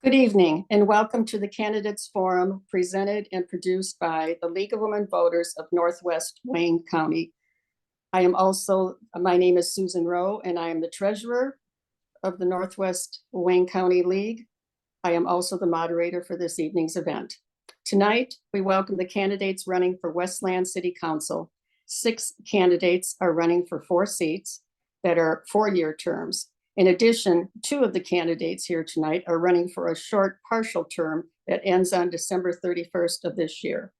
Good evening and welcome to the Candidates Forum presented and produced by the League of Women Voters of Northwest Wayne County. My name is Susan Rowe and I am the treasurer of the Northwest Wayne County League. I am also the moderator for this evening's event. Tonight, we welcome the candidates running for Westland City Council. 6 candidates are running for 4 seats that are 4-year terms. In addition, 2 of the candidates here tonight are running for a short partial term that ends on December 31st of this year.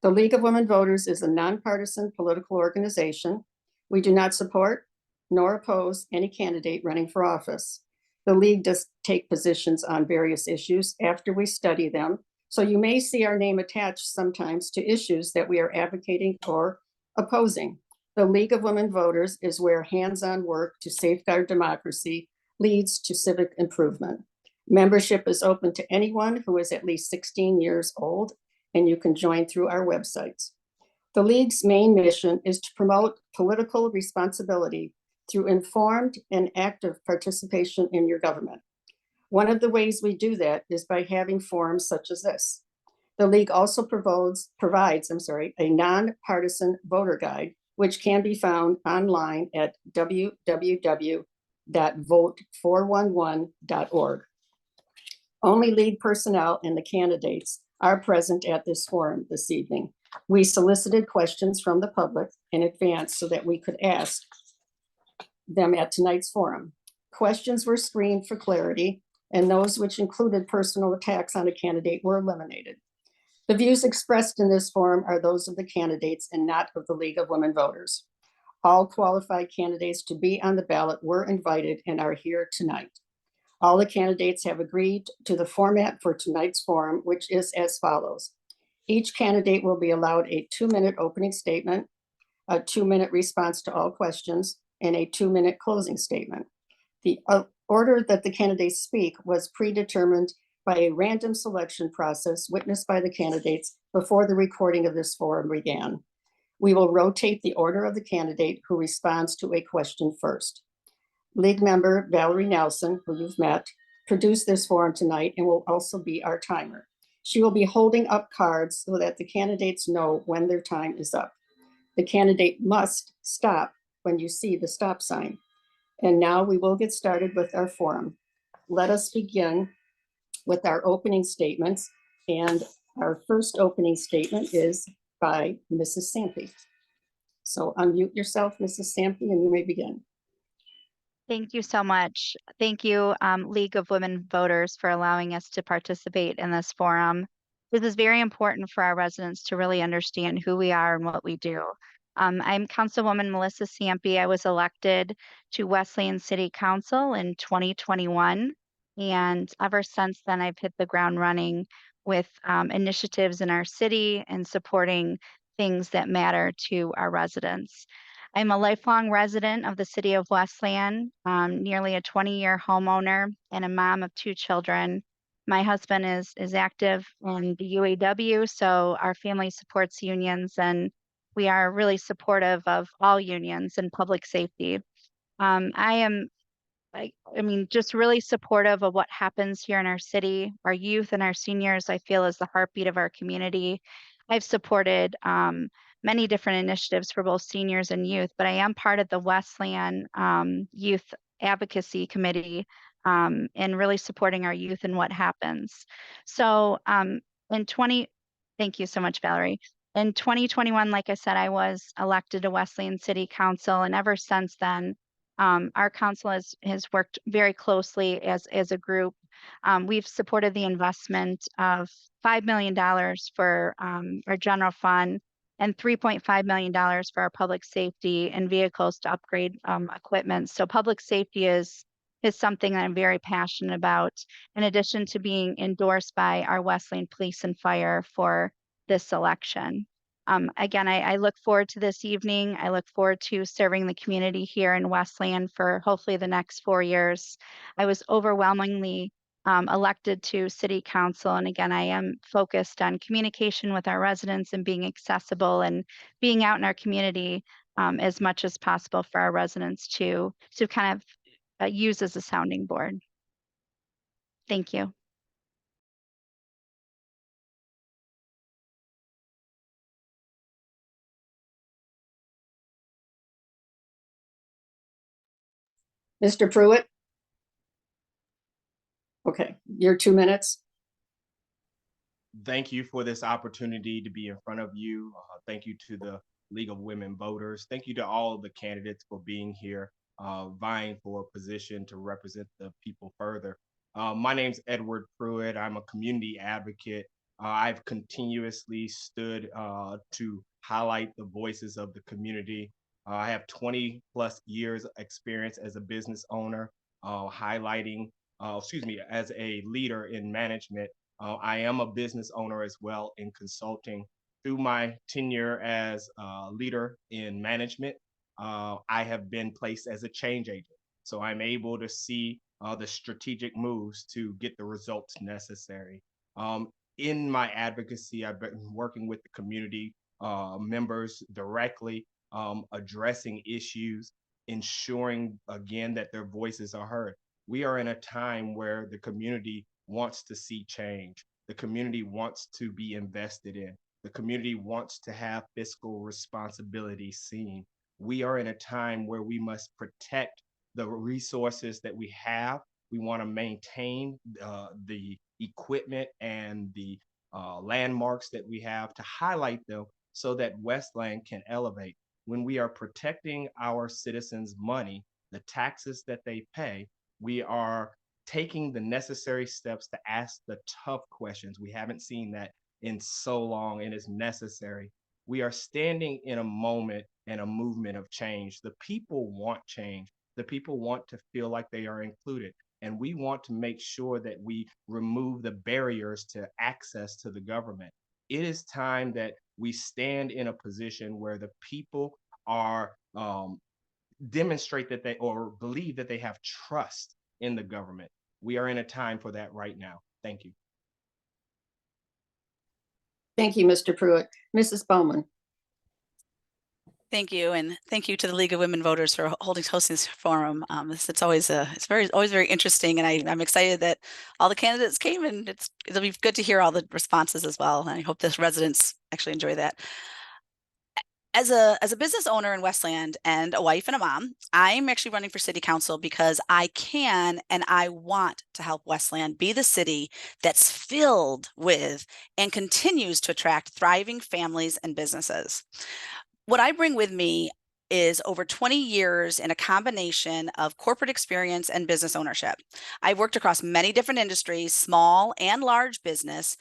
The League of Women Voters is a nonpartisan political organization. We do not support nor oppose any candidate running for office. The League does take positions on various issues after we study them, so you may see our name attached sometimes to issues that we are advocating or opposing. The League of Women Voters is where hands-on work to safeguard democracy leads to civic improvement. Membership is open to anyone who is at least 16 years old, and you can join through our websites. The League's main mission is to promote political responsibility through informed and active participation in your government. One of the ways we do that is by having forums such as this. The League also provides a nonpartisan voter guide, which can be found online at www.vote411.org. Only League personnel and the candidates are present at this forum this evening. We solicited questions from the public in advance so that we could ask them at tonight's forum. Questions were screened for clarity, and those which included personal attacks on a candidate were eliminated. The views expressed in this forum are those of the candidates and not of the League of Women Voters. All qualified candidates to be on the ballot were invited and are here tonight. All the candidates have agreed to the format for tonight's forum, which is as follows. Each candidate will be allowed a 2-minute opening statement, a 2-minute response to all questions, and a 2-minute closing statement. The order that the candidates speak was predetermined by a random selection process witnessed by the candidates before the recording of this forum began. We will rotate the order of the candidate who responds to a question first. League member Valerie Nelson, who you've met, produced this forum tonight and will also be our timer. She will be holding up cards so that the candidates know when their time is up. The candidate must stop when you see the stop sign. And now we will get started with our forum. Let us begin with our opening statements. And our first opening statement is by Mrs. Sampe. So unmute yourself, Mrs. Sampe, and you may begin. Thank you so much. Thank you, League of Women Voters, for allowing us to participate in this forum. This is very important for our residents to really understand who we are and what we do. I'm Councilwoman Melissa Sampe. I was elected to Westland City Council in 2021. And ever since then, I've hit the ground running with initiatives in our city and supporting things that matter to our residents. I'm a lifelong resident of the city of Westland, nearly a 20-year homeowner and a mom of 2 children. My husband is active in the UAW, so our family supports unions, and we are really supportive of all unions and public safety. I mean, just really supportive of what happens here in our city. Our youth and our seniors, I feel, is the heartbeat of our community. I've supported many different initiatives for both seniors and youth, but I am part of the Westland Youth Advocacy Committee and really supporting our youth and what happens. So thank you so much, Valerie. In 2021, like I said, I was elected to Westland City Council, and ever since then, our council has worked very closely as a group. We've supported the investment of $5 million for our general fund and $3.5 million for our public safety and vehicles to upgrade equipment. So public safety is something that I'm very passionate about, in addition to being endorsed by our Westland Police and Fire for this election. Again, I look forward to this evening. I look forward to serving the community here in Westland for hopefully the next 4 years. I was overwhelmingly elected to City Council. And again, I am focused on communication with our residents and being accessible and being out in our community as much as possible for our residents to kind of use as a sounding board. Thank you. Mr. Pruitt? Okay, your 2 minutes. Thank you for this opportunity to be in front of you. Thank you to the League of Women Voters. Thank you to all the candidates for being here, vying for a position to represent the people further. My name's Edward Pruitt. I'm a community advocate. I've continuously stood to highlight the voices of the community. I have 20 plus years experience as a business owner, as a leader in management. I am a business owner as well in consulting. Through my tenure as a leader in management, I have been placed as a change agent. So I'm able to see the strategic moves to get the results necessary. In my advocacy, I've been working with the community members directly, addressing issues, ensuring again that their voices are heard. We are in a time where the community wants to see change. The community wants to be invested in. The community wants to have fiscal responsibility seen. We are in a time where we must protect the resources that we have. We want to maintain the equipment and the landmarks that we have to highlight them so that Westland can elevate. When we are protecting our citizens' money, the taxes that they pay, we are taking the necessary steps to ask the tough questions. We haven't seen that in so long, and it's necessary. We are standing in a moment and a movement of change. The people want change. The people want to feel like they are included. And we want to make sure that we remove the barriers to access to the government. It is time that we stand in a position where the people are demonstrate that they or believe that they have trust in the government. We are in a time for that right now. Thank you. Thank you, Mr. Pruitt. Mrs. Bowman? Thank you, and thank you to the League of Women Voters for hosting this forum. It's always very interesting, and I'm excited that all the candidates came, and it'll be good to hear all the responses as well. And I hope the residents actually enjoy that. As a business owner in Westland and a wife and a mom, I'm actually running for city council because I can and I want to help Westland be the city that's filled with and continues to attract thriving families and businesses. What I bring with me is over 20 years in a combination of corporate experience and business ownership. I've worked across many different industries, small and large business,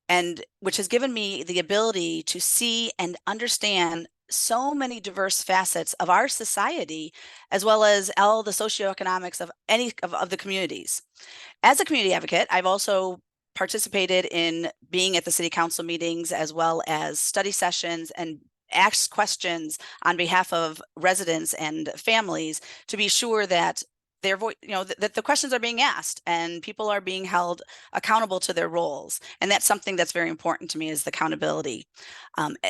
and which has given me the ability to see and understand so many diverse facets of our society, as well as all the socioeconomics of any of the communities. As a community advocate, I've also participated in being at the city council meetings, as well as study sessions, and ask questions on behalf of residents and families to be sure that their voice, that the questions are being asked and people are being held accountable to their roles. And that's something that's very important to me, is the accountability.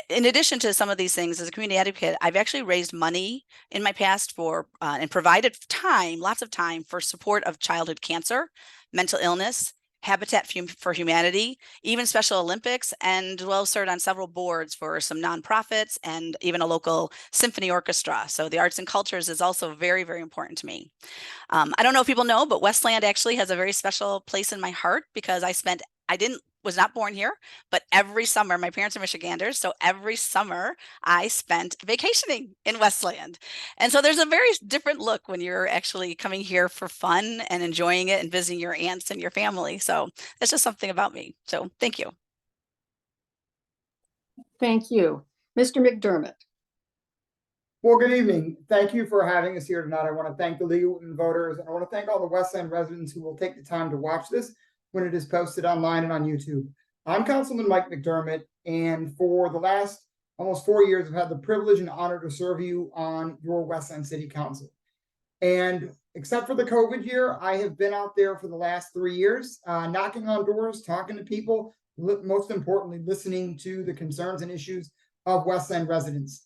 In addition to some of these things, as a community advocate, I've actually raised money in my past for and provided time, lots of time, for support of childhood cancer, mental illness, Habitat for Humanity, even Special Olympics, and well served on several boards for some nonprofits and even a local symphony orchestra. So the arts and cultures is also very, very important to me. I don't know if people know, but Westland actually has a very special place in my heart because was not born here, but every summer, my parents are Michiganders, so every summer I spent vacationing in Westland. And so there's a very different look when you're actually coming here for fun and enjoying it and visiting your aunts and your family. So that's just something about me. So thank you. Thank you. Mr. McDermott? Well, good evening. Thank you for having us here tonight. I want to thank the League of Women Voters, and I want to thank all the Westland residents who will take the time to watch this when it is posted online and on YouTube. I'm Councilman Mike McDermott, and for the last almost 4 years, I've had the privilege and honor to serve you on your Westland City Council. And except for the COVID year, I have been out there for the last 3 years, knocking on doors, talking to people, most importantly, listening to the concerns and issues of Westland residents.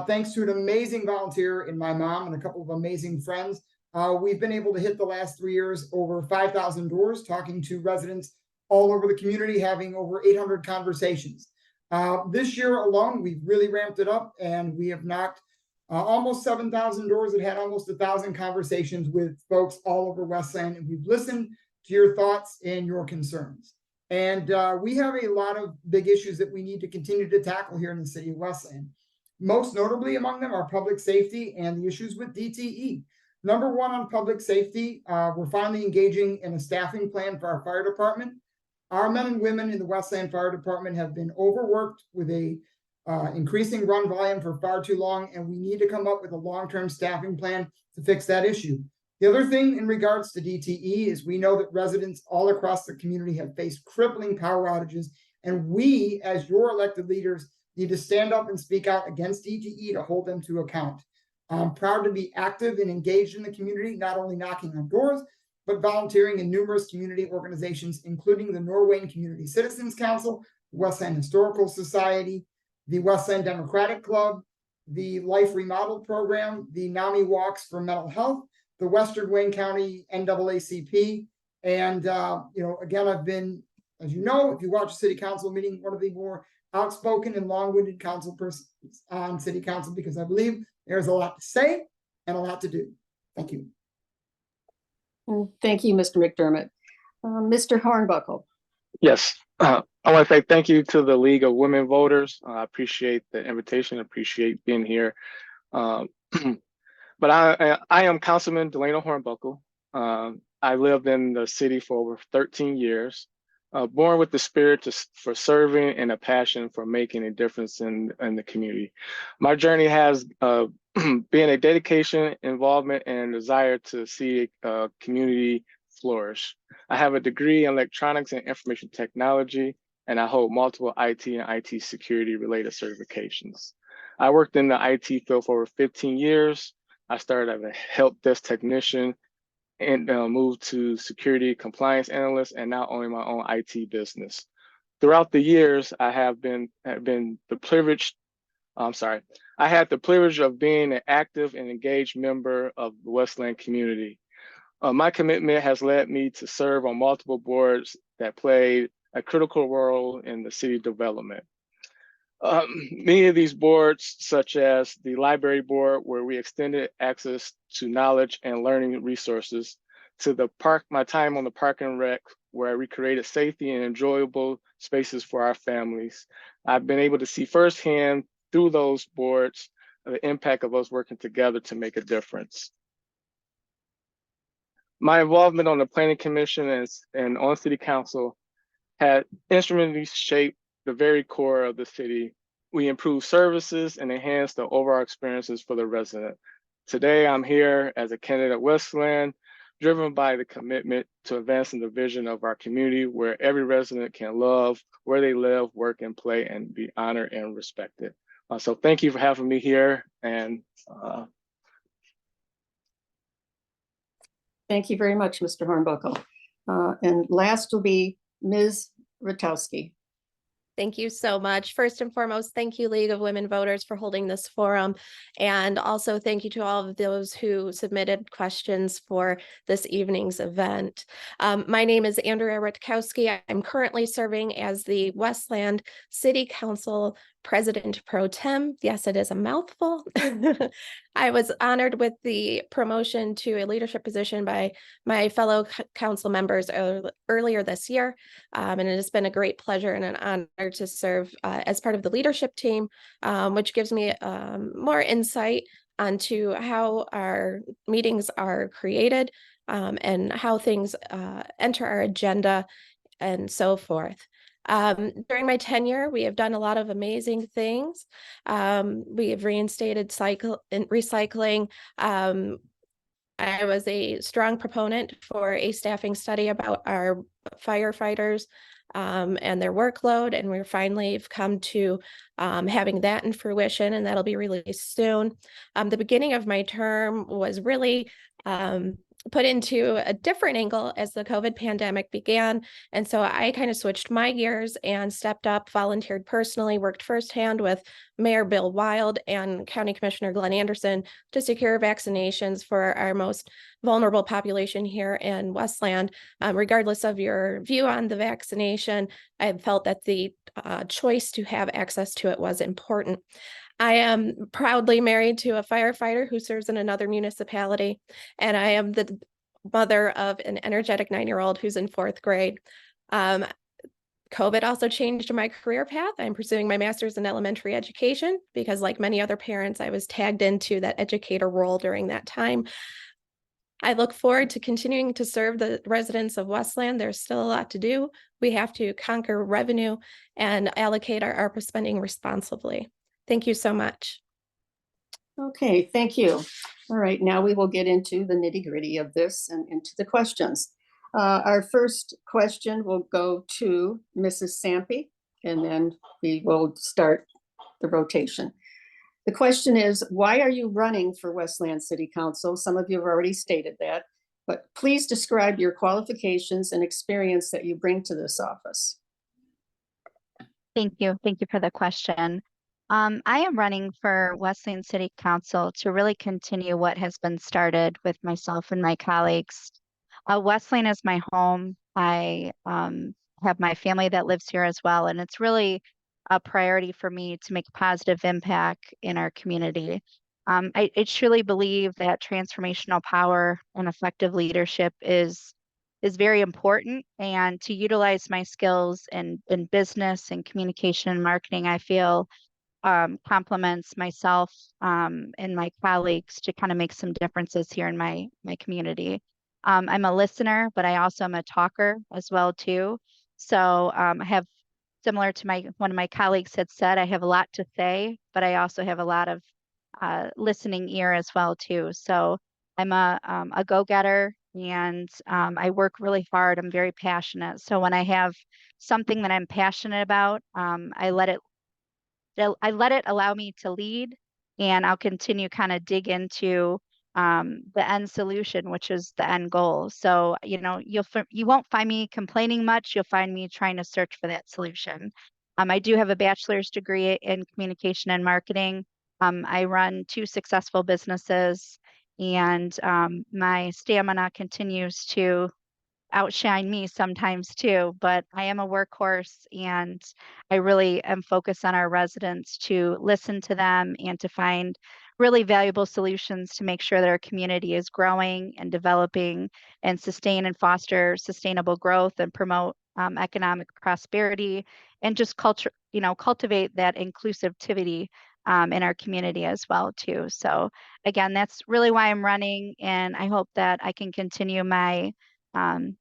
Thanks to an amazing volunteer in my mom and a couple of amazing friends, we've been able to hit the last 3 years over 5,000 doors, talking to residents all over the community, having over 800 conversations. This year alone, we've really ramped it up, and we have knocked almost 7,000 doors. It had almost 1,000 conversations with folks all over Westland, and we've listened to your thoughts and your concerns. And we have a lot of big issues that we need to continue to tackle here in the city of Westland. Most notably among them are public safety and the issues with DTE. Number one on public safety, we're finally engaging in a staffing plan for our fire department. Our men and women in the Westland Fire Department have been overworked with a increasing run volume for far too long, and we need to come up with a long-term staffing plan to fix that issue. The other thing in regards to DTE is we know that residents all across the community have faced crippling power outages, and we, as your elected leaders, need to stand up and speak out against DTE to hold them to account. I'm proud to be active and engaged in the community, not only knocking on doors, but volunteering in numerous community organizations, including the Norwayne Community Citizens Council, the Westland Historical Society, the Westland Democratic Club, the Life Remodel Program, the NAMI Walks for Mental Health, the Western Wayne County NAACP. And, again, I've been, as you know, if you watch a city council meeting, one of the more outspoken and long-winded council persons on city council, because I believe there's a lot to say and a lot to do. Thank you. Thank you, Mr. McDermott. Mr. Hornbuckle. Yes, I want to say thank you to the League of Women Voters. I appreciate the invitation, appreciate being here. But I am Councilman Delano Hornbuckle. I lived in the city for over 13 years, born with the spirit for serving and a passion for making a difference in the community. My journey has been a dedication, involvement, and desire to see a community flourish. I have a degree in electronics and information technology, and I hold multiple IT and IT security related certifications. I worked in the IT field for over 15 years. I started as a help desk technician and moved to security compliance analyst, and now owning my own IT business. Throughout the years, I had the privilege of being an active and engaged member of the Westland community. My commitment has led me to serve on multiple boards that played a critical role in the city development. Many of these boards, such as the library board, where we extended access to knowledge and learning resources, to the park, my time on the Park and Rec, where we created safety and enjoyable spaces for our families. I've been able to see firsthand through those boards the impact of us working together to make a difference. My involvement on the Planning Commission and on City Council had instrumentally shaped the very core of the city. We improved services and enhanced the overall experiences for the resident. Today, I'm here as a candidate at Westland, driven by the commitment to advancing the vision of our community where every resident can love where they live, work, and play, and be honored and respected. So thank you for having me here. And Thank you very much, Mr. Hornbuckle. And last will be Ms. Ratowski. Thank you so much. First and foremost, thank you, League of Women Voters, for holding this forum. And also thank you to all of those who submitted questions for this evening's event. My name is Andrea Rutkowski. I'm currently serving as the Westland City Council President Pro Tem. Yes, it is a mouthful. I was honored with the promotion to a leadership position by my fellow council members earlier this year. And it has been a great pleasure and an honor to serve as part of the leadership team, which gives me more insight onto how our meetings are created and how things enter our agenda and so forth. During my tenure, we have done a lot of amazing things. We have reinstated recycling. I was a strong proponent for a staffing study about our firefighters and their workload, and we're finally come to having that in fruition, and that'll be released soon. The beginning of my term was really put into a different angle as the COVID pandemic began. And so I kind of switched my gears and stepped up, volunteered personally, worked firsthand with Mayor Bill Wild and County Commissioner Glenn Anderson to secure vaccinations for our most vulnerable population here in Westland. Regardless of your view on the vaccination, I felt that the choice to have access to it was important. I am proudly married to a firefighter who serves in another municipality, and I am the mother of an energetic 9-year-old who's in 4th grade. COVID also changed my career path. I'm pursuing my master's in elementary education because, like many other parents, I was tagged into that educator role during that time. I look forward to continuing to serve the residents of Westland. There's still a lot to do. We have to conquer revenue and allocate our ARPA spending responsibly. Thank you so much. Okay, thank you. All right, now we will get into the nitty-gritty of this and into the questions. Our first question will go to Mrs. Sampe, and then we will start the rotation. The question is, why are you running for Westland City Council? Some of you have already stated that, but please describe your qualifications and experience that you bring to this office. Thank you. Thank you for the question. I am running for Westland City Council to really continue what has been started with myself and my colleagues. Westland is my home. I have my family that lives here as well, and it's really a priority for me to make a positive impact in our community. I truly believe that transformational power and effective leadership is very important, and to utilize my skills in business and communication and marketing, I feel complements myself and my colleagues to kind of make some differences here in my community. I'm a listener, but I also am a talker as well too. So I have, similar to one of my colleagues had said, I have a lot to say, but I also have a lot of listening ear as well too. So I'm a go-getter, and I work really hard. I'm very passionate. So when I have something that I'm passionate about, I let it allow me to lead, and I'll continue kind of dig into the end solution, which is the end goal. So, you know, you won't find me complaining much. You'll find me trying to search for that solution. I do have a bachelor's degree in communication and marketing. I run 2 successful businesses, and my stamina continues to outshine me sometimes too, but I am a workhorse, and I really am focused on our residents to listen to them and to find really valuable solutions to make sure that our community is growing and developing and sustain and foster sustainable growth and promote economic prosperity and just cultivate that inclusivity in our community as well too. So again, that's really why I'm running, and I hope that I can continue um,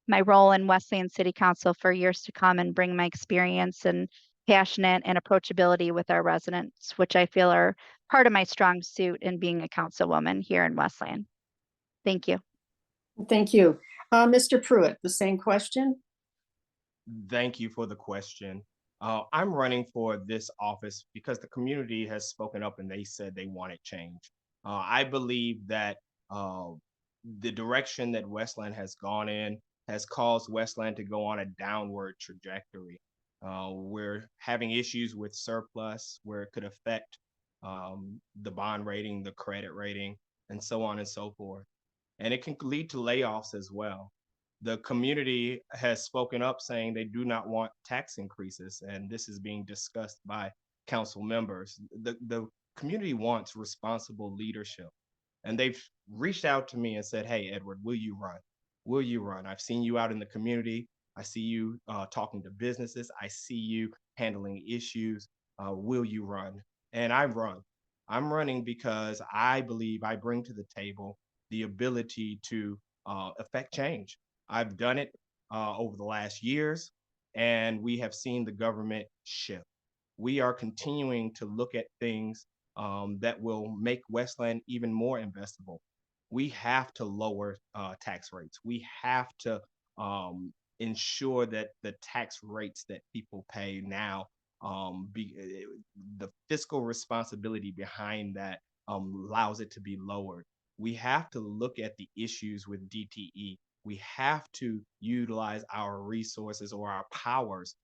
my role in Westland City Council for years to come and bring my experience and passionate and approachability with our residents, which I feel are part of my strong suit in being a councilwoman here in Westland. Thank you. Thank you. Mr. Pruitt, the same question. Thank you for the question. I'm running for this office because the community has spoken up and they said they wanted change. I believe that the direction that Westland has gone in has caused Westland to go on a downward trajectory. We're having issues with surplus where it could affect the bond rating, the credit rating, and so on and so forth. And it can lead to layoffs as well. The community has spoken up saying they do not want tax increases, and this is being discussed by council members. The community wants responsible leadership, and they've reached out to me and said, "Hey, Edward, will you run? Will you run? I've seen you out in the community. I see you talking to businesses. I see you handling issues. Will you run?" And I run. I'm running because I believe I bring to the table the ability to affect change. I've done it over the last years, and we have seen the government shift. We are continuing to look at things that will make Westland even more investable. We have to lower tax rates. We have to ensure that the tax rates that people pay now, the fiscal responsibility behind that allows it to be lowered. We have to look at the issues with DTE. We have to utilize our resources or our powers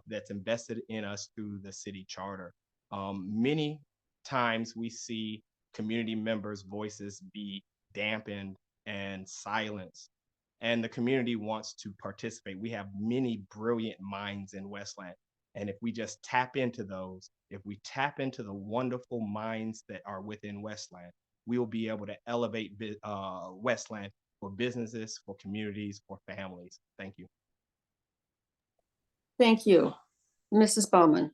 that's invested in us through the city charter. Many times we see community members' voices be dampened and silenced, and the community wants to participate. We have many brilliant minds in Westland. And if we just tap into those, if we tap into the wonderful minds that are within Westland, we will be able to elevate Westland for businesses, for communities, for families. Thank you. Thank you. Mrs. Bowman.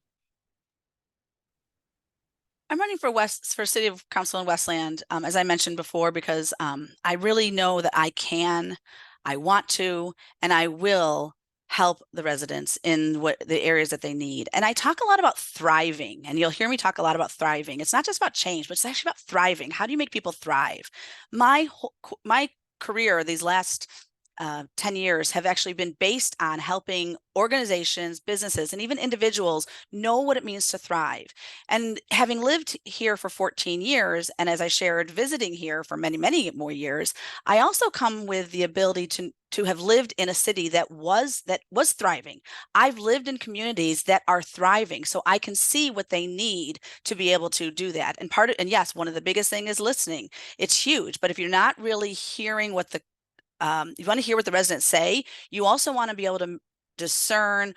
I'm running for City of Council in Westland, as I mentioned before, because I really know that I can, I want to, and I will help the residents in what the areas that they need. And I talk a lot about thriving, and you'll hear me talk a lot about thriving. It's not just about change, but it's actually about thriving. How do you make people thrive? My career these last 10 years have actually been based on helping organizations, businesses, and even individuals know what it means to thrive. And having lived here for 14 years, and as I shared, visiting here for many, many more years, I also come with the ability to have lived in a city that was thriving. I've lived in communities that are thriving, so I can see what they need to be able to do that. And yes, one of the biggest thing is listening. It's huge, but if you're not really hearing what you want to hear what the residents say, you also want to be able to discern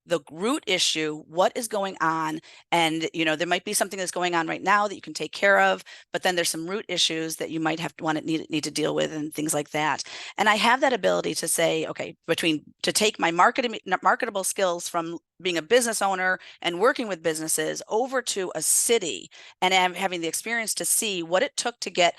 the root issue, what is going on. And, there might be something that's going on right now that you can take care of, but then there's some root issues that you might need to deal with and things like that. And I have that ability to say, okay, to take my marketable skills from being a business owner and working with businesses over to a city and having the experience to see what it took to get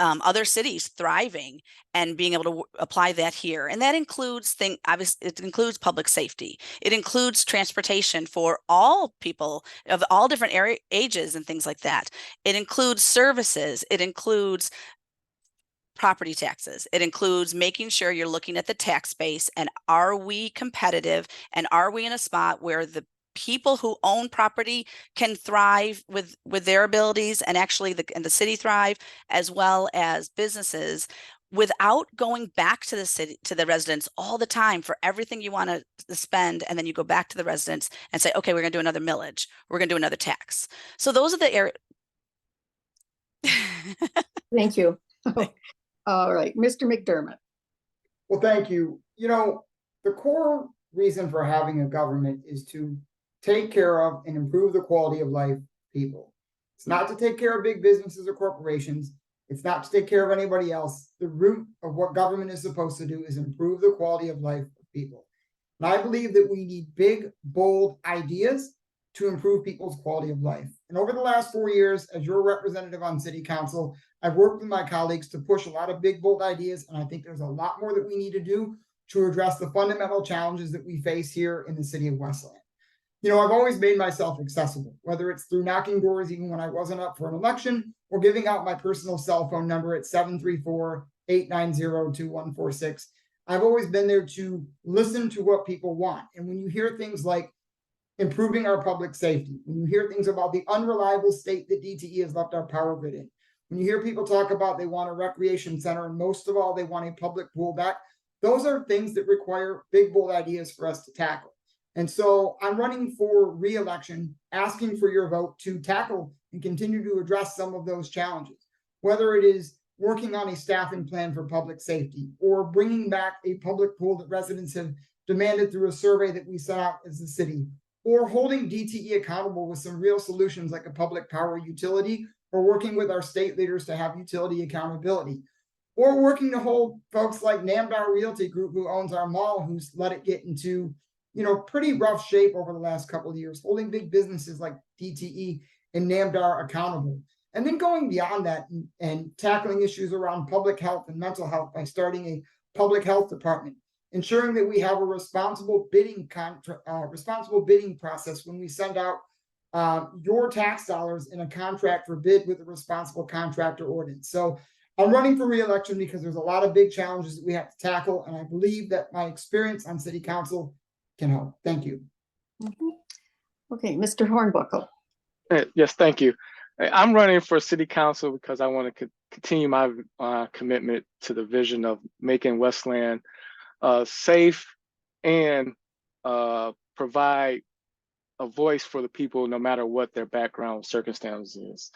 other cities thriving and being able to apply that here. And that includes obviously it includes public safety. It includes transportation for all people of all different ages and things like that. It includes services. It includes property taxes. It includes making sure you're looking at the tax base and are we competitive and are we in a spot where the people who own property can thrive with their abilities and actually the city thrive, as well as businesses, without going back to the city, to the residents all the time for everything you want to spend. And then you go back to the residents and say, okay, we're going to do another millage. We're going to do another tax. So those are the areas. Thank you. All right, Mr. McDermott. Well, thank you. The core reason for having a government is to take care of and improve the quality of life of people. It's not to take care of big businesses or corporations. It's not to take care of anybody else. The root of what government is supposed to do is improve the quality of life of people. And I believe that we need big, bold ideas to improve people's quality of life. And over the last 4 years, as your representative on City Council, I've worked with my colleagues to push a lot of big, bold ideas. And I think there's a lot more that we need to do to address the fundamental challenges that we face here in the city of Westland. I've always made myself accessible, whether it's through knocking doors even when I wasn't up for an election or giving out my personal cell phone number at 734-890-2146. I've always been there to listen to what people want. And when you hear things like improving our public safety, when you hear things about the unreliable state that DTE has left our power grid in, when you hear people talk about they want a recreation center, and most of all, they want a public pool back, those are things that require big, bold ideas for us to tackle. And so I'm running for re-election, asking for your vote to tackle and continue to address some of those challenges, whether it is working on a staffing plan for public safety or bringing back a public pool that residents have demanded through a survey that we set out as a city, or holding DTE accountable with some real solutions like a public power utility, or working with our state leaders to have utility accountability, or working to hold folks like Namdar Realty Group, who owns our mall, who's let it get into pretty rough shape over the last couple of years, holding big businesses like DTE and Namdar accountable. And then going beyond that and tackling issues around public health and mental health by starting a public health department, ensuring that we have a responsible bidding process when we send out your tax dollars in a contract for bid with a responsible contractor ordinance. So I'm running for re-election because there's a lot of big challenges that we have to tackle, and I believe that my experience on City Council can help. Thank you. Okay, Mr. Hornbuckle. Yes, thank you. I'm running for City Council because I want to continue my commitment to the vision of making Westland safe and provide a voice for the people, no matter what their background circumstances is.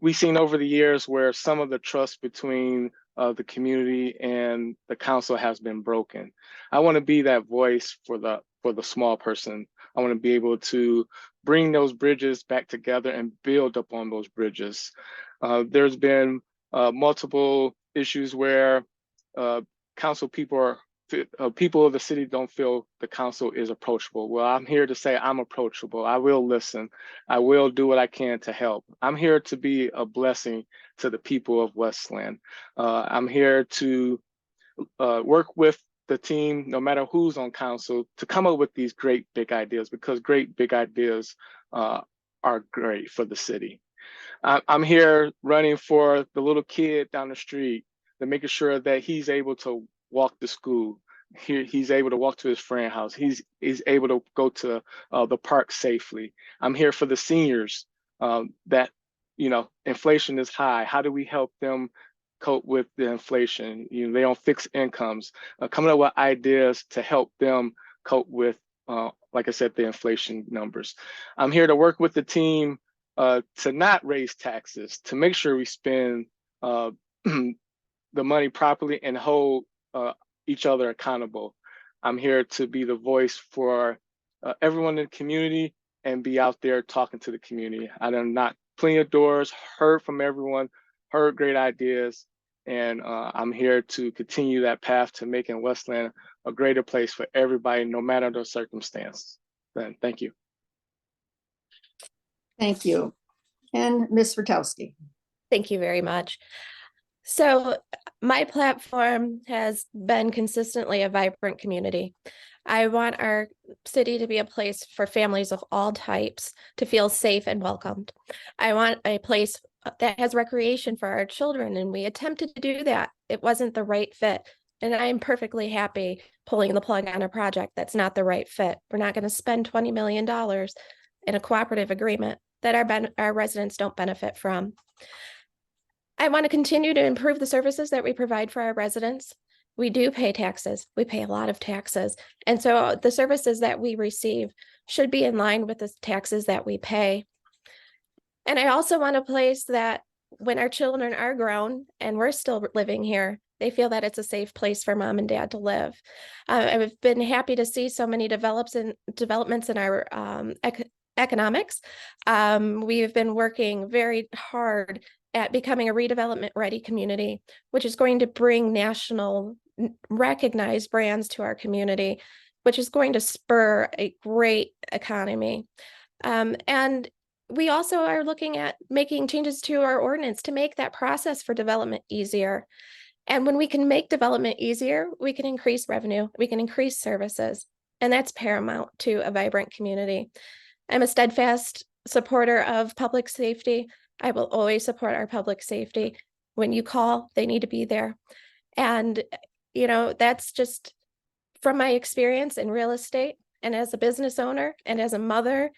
We've seen over the years where some of the trust between the community and the council has been broken. I want to be that voice for the small person I want to be able to bring those bridges back together and build upon those bridges. There's been multiple issues where council people people of the city don't feel the council is approachable. Well, I'm here to say I'm approachable. I will listen. I will do what I can to help. I'm here to be a blessing to the people of Westland. I'm here to work with the team, no matter who's on council, to come up with these great big ideas, because great big ideas are great for the city. I'm here running for the little kid down the street, to making sure that he's able to walk to school. He's able to walk to his friend's house. He's able to go to the park safely. I'm here for the seniors that, inflation is high. How do we help them cope with the inflation? They on fixed incomes, coming up with ideas to help them cope with, like I said, the inflation numbers. I'm here to work with the team to not raise taxes, to make sure we spend the money properly and hold each other accountable. I'm here to be the voice for everyone in the community and be out there talking to the community. I done knocked plenty of doors, heard from everyone, heard great ideas, and I'm here to continue that path to making Westland a greater place for everybody, no matter the circumstance. Then, thank you. Thank you. And Ms. Rutowski. Thank you very much. So my platform has been consistently a vibrant community. I want our city to be a place for families of all types to feel safe and welcomed. I want a place that has recreation for our children, and we attempted to do that. It wasn't the right fit. And I'm perfectly happy pulling the plug on a project that's not the right fit. We're not going to spend $20 million in a cooperative agreement that our residents don't benefit from. I want to continue to improve the services that we provide for our residents. We do pay taxes. We pay a lot of taxes. And so the services that we receive should be in line with the taxes that we pay. And I also want a place that when our children are grown and we're still living here, they feel that it's a safe place for mom and dad to live. I've been happy to see so many developments in our economics. We've been working very hard at becoming a redevelopment ready community, which is going to bring national recognized brands to our community, which is going to spur a great economy. And we also are looking at making changes to our ordinance to make that process for development easier. And when we can make development easier, we can increase revenue, we can increase services, and that's paramount to a vibrant community. I'm a steadfast supporter of public safety. I will always support our public safety. When you call, they need to be there. And, that's just from my experience in real estate and as a business owner and as a mother,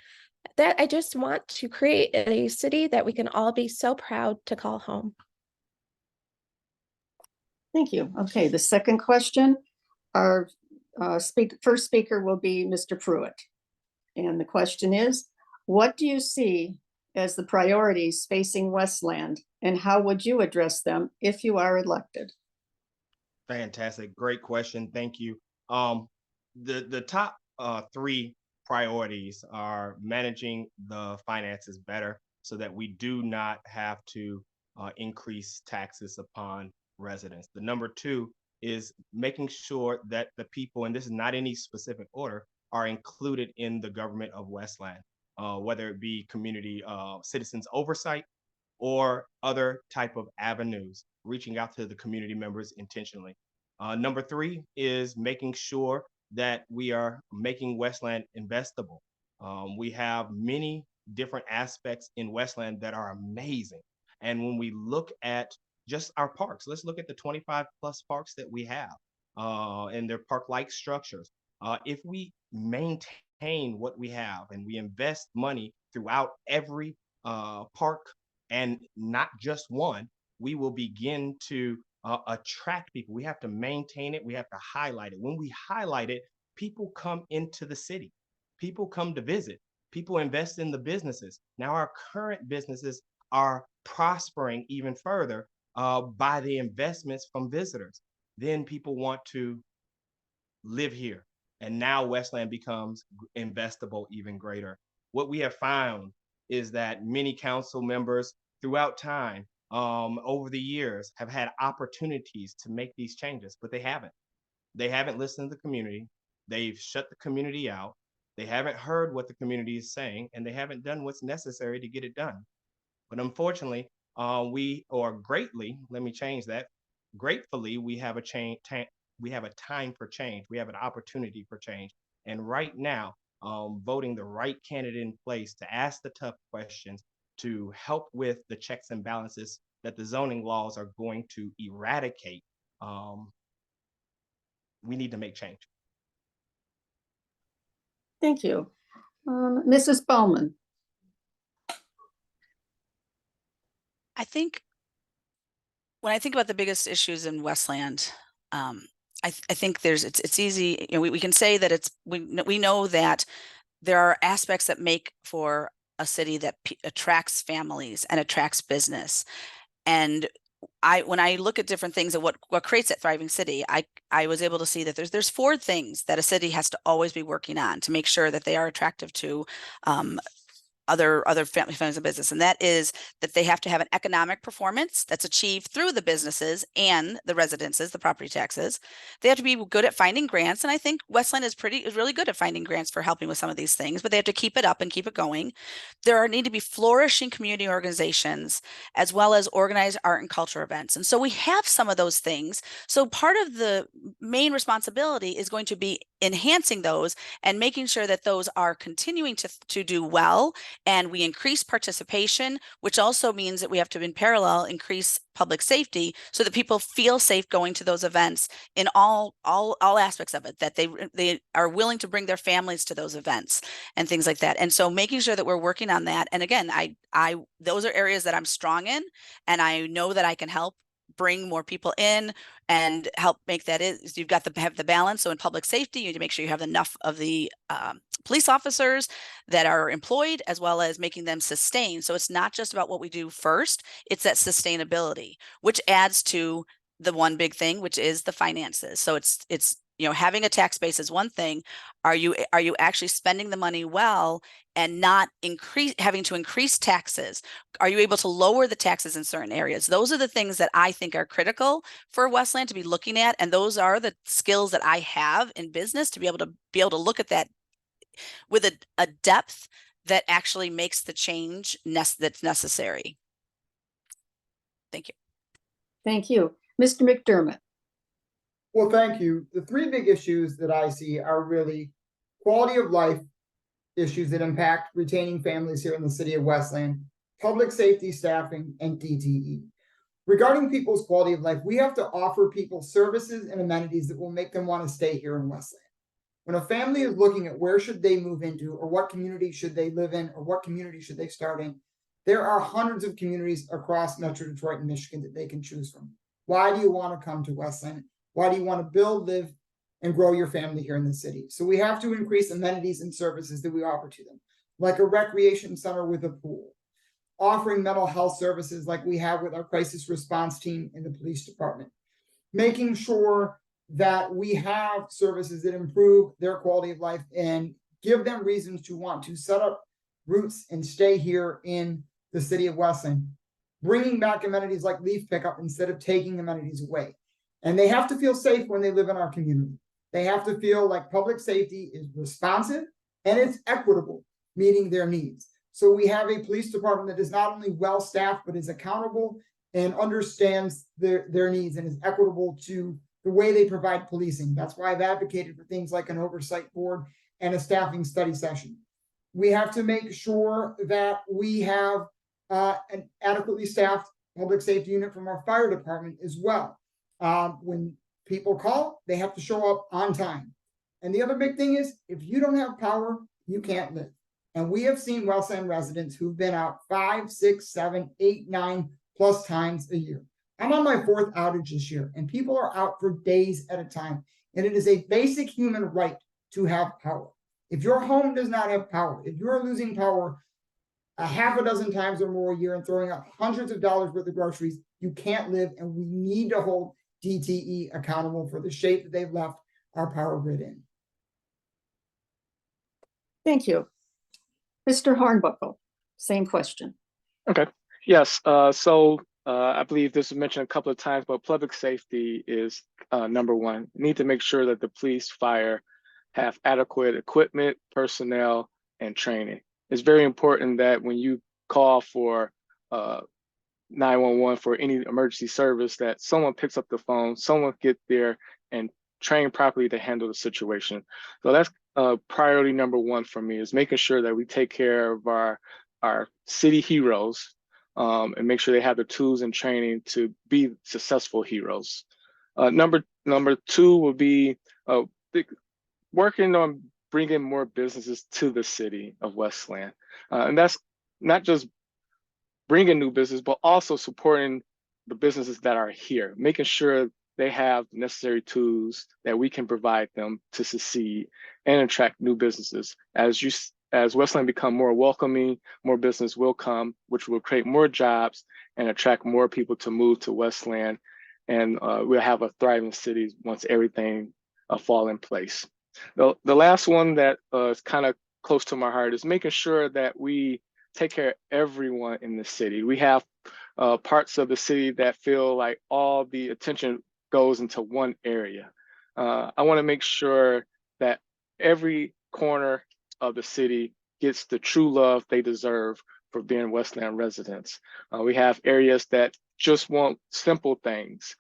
that I just want to create a city that we can all be so proud to call home. Thank you. Okay, the second question, our first speaker will be Mr. Pruitt. And the question is, what do you see as the priorities facing Westland, and how would you address them if you are elected? Fantastic. Great question. Thank you. The top three priorities are managing the finances better so that we do not have to increase taxes upon residents. The number two is making sure that the people, and this is not any specific order, are included in the government of Westland, whether it be community citizens oversight or other type of avenues, reaching out to the community members intentionally. Number three is making sure that we are making Westland investable. We have many different aspects in Westland that are amazing. And when we look at just our parks, let's look at the 25 plus parks that we have and their park-like structures. If we maintain what we have and we invest money throughout every park and not just one, we will begin to attract people. We have to maintain it. We have to highlight it. When we highlight it, people come into the city. People come to visit. People invest in the businesses. Now our current businesses are prospering even further by the investments from visitors. Then people want to live here And now Westland becomes investable even greater. What we have found is that many council members throughout time, over the years, have had opportunities to make these changes, but they haven't. They haven't listened to the community. They've shut the community out. They haven't heard what the community is saying, and they haven't done what's necessary to get it done. But unfortunately, let me change that. Gratefully, we have we have a time for change. We have an opportunity for change. And right now, voting the right candidate in place to ask the tough questions, to help with the checks and balances that the zoning laws are going to eradicate, we need to make change. Thank you. Mrs. Bowman. I think when I think about the biggest issues in Westland, I think it's easy. You know, we can say that we know that there are aspects that make for a city that attracts families and attracts business. And when I look at different things and what creates that thriving city, I was able to see that there's 4 things that a city has to always be working on to make sure that they are attractive to other families and business. And that is that they have to have an economic performance that's achieved through the businesses and the residences, the property taxes. They have to be good at finding grants. And I think Westland is really good at finding grants for helping with some of these things, but they have to keep it up and keep it going. There need to be flourishing community organizations, as well as organized art and culture events. And so we have some of those things. So part of the main responsibility is going to be enhancing those and making sure that those are continuing to do well. And we increase participation, which also means that we have to, in parallel, increase public safety so that people feel safe going to those events in all aspects of it, that they are willing to bring their families to those events and things like that. And so making sure that we're working on that. And again, those are areas that I'm strong in, and I know that I can help bring more people in and help make that is you've got to have the balance. So in public safety, you need to make sure you have enough of the police officers that are employed, as well as making them sustain. So it's not just about what we do first, it's that sustainability, which adds to the one big thing, which is the finances. So it's you know, having a tax base is one thing. Are you actually spending the money well and not having to increase taxes? Are you able to lower the taxes in certain areas? Those are the things that I think are critical for Westland to be looking at. And those are the skills that I have in business to be able to look at that with a depth that actually makes the change that's necessary. Thank you. Thank you. Mr. McDermott. Well, thank you. The 3 big issues that I see are really quality of life issues that impact retaining families here in the city of Westland, public safety, staffing, and DTE. Regarding people's quality of life, we have to offer people services and amenities that will make them want to stay here in Westland. When a family is looking at where should they move into, or what community should they live in, or what community should they start in, there are hundreds of communities across Metro Detroit and Michigan that they can choose from. Why do you want to come to Westland? Why do you want to build, live, and grow your family here in the city? So we have to increase amenities and services that we offer to them, like a recreation center with a pool, offering mental health services like we have with our crisis response team in the police department, making sure that we have services that improve their quality of life and give them reasons to want to set up roots and stay here in the city of Westland, bringing back amenities like leaf pickup instead of taking amenities away. And they have to feel safe when they live in our community. They have to feel like public safety is responsive and it's equitable, meeting their needs. So we have a police department that is not only well-staffed, but is accountable and understands their needs and is equitable to the way they provide policing. That's why I've advocated for things like an oversight board and a staffing study session. We have to make sure that we have an adequately staffed public safety unit from our fire department as well. When people call, they have to show up on time. And the other big thing is, if you don't have power, you can't live. And we have seen Westland residents who've been out 5, 6, 7, 8, 9 plus times a year. I'm on my 4th outage this year, and people are out for days at a time. And it is a basic human right to have power. If your home does not have power, if you're losing power a half a dozen times or more a year and throwing out hundreds of dollars worth of groceries, you can't live. And we need to hold DTE accountable for the shape that they've left our power grid in. Thank you. Mr. Hornbuckle, same question. Okay. Yes. I believe this was mentioned a couple of times, but public safety is number one. We need to make sure that the police, fire have adequate equipment, personnel, and training. It's very important that when you call for 911 for any emergency service, that someone picks up the phone, someone get there and train properly to handle the situation. So that's priority number one for me, is making sure that we take care of our city heroes and make sure they have the tools and training to be successful heroes. Number two would be working on bringing more businesses to the city of Westland. And that's not just bringing new business, but also supporting the businesses that are here, making sure they have the necessary tools that we can provide them to succeed and attract new businesses. As Westland become more welcoming, more business will come, which will create more jobs and attract more people to move to Westland. And we'll have a thriving city once everything fall in place. The last one that is kind of close to my heart is making sure that we take care of everyone in the city. We have parts of the city that feel like all the attention goes into one area. I want to make sure that every corner of the city gets the true love they deserve for being Westland residents. We have areas that just want simple things,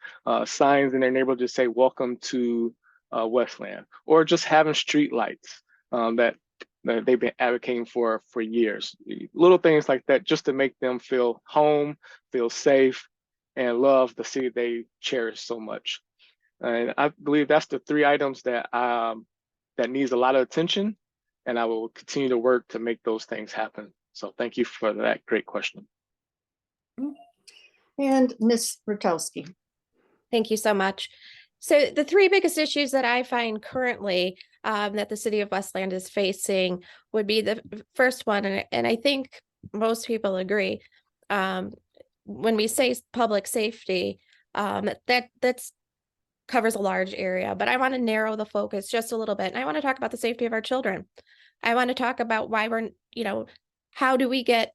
signs in their neighborhood to say, welcome to Westland, or just having street lights that they've been advocating for years. Little things like that, just to make them feel home, feel safe, and love the city they cherish so much. And I believe that's the three items that that needs a lot of attention, and I will continue to work to make those things happen. So thank you for that great question. And Ms. Rutowski. Thank you so much. So the three biggest issues that I find currently that the city of Westland is facing would be the first one, and I think most people agree. When we say public safety, that's covers a large area, but I want to narrow the focus just a little bit. And I want to talk about the safety of our children. I want to talk about why we're, how do we get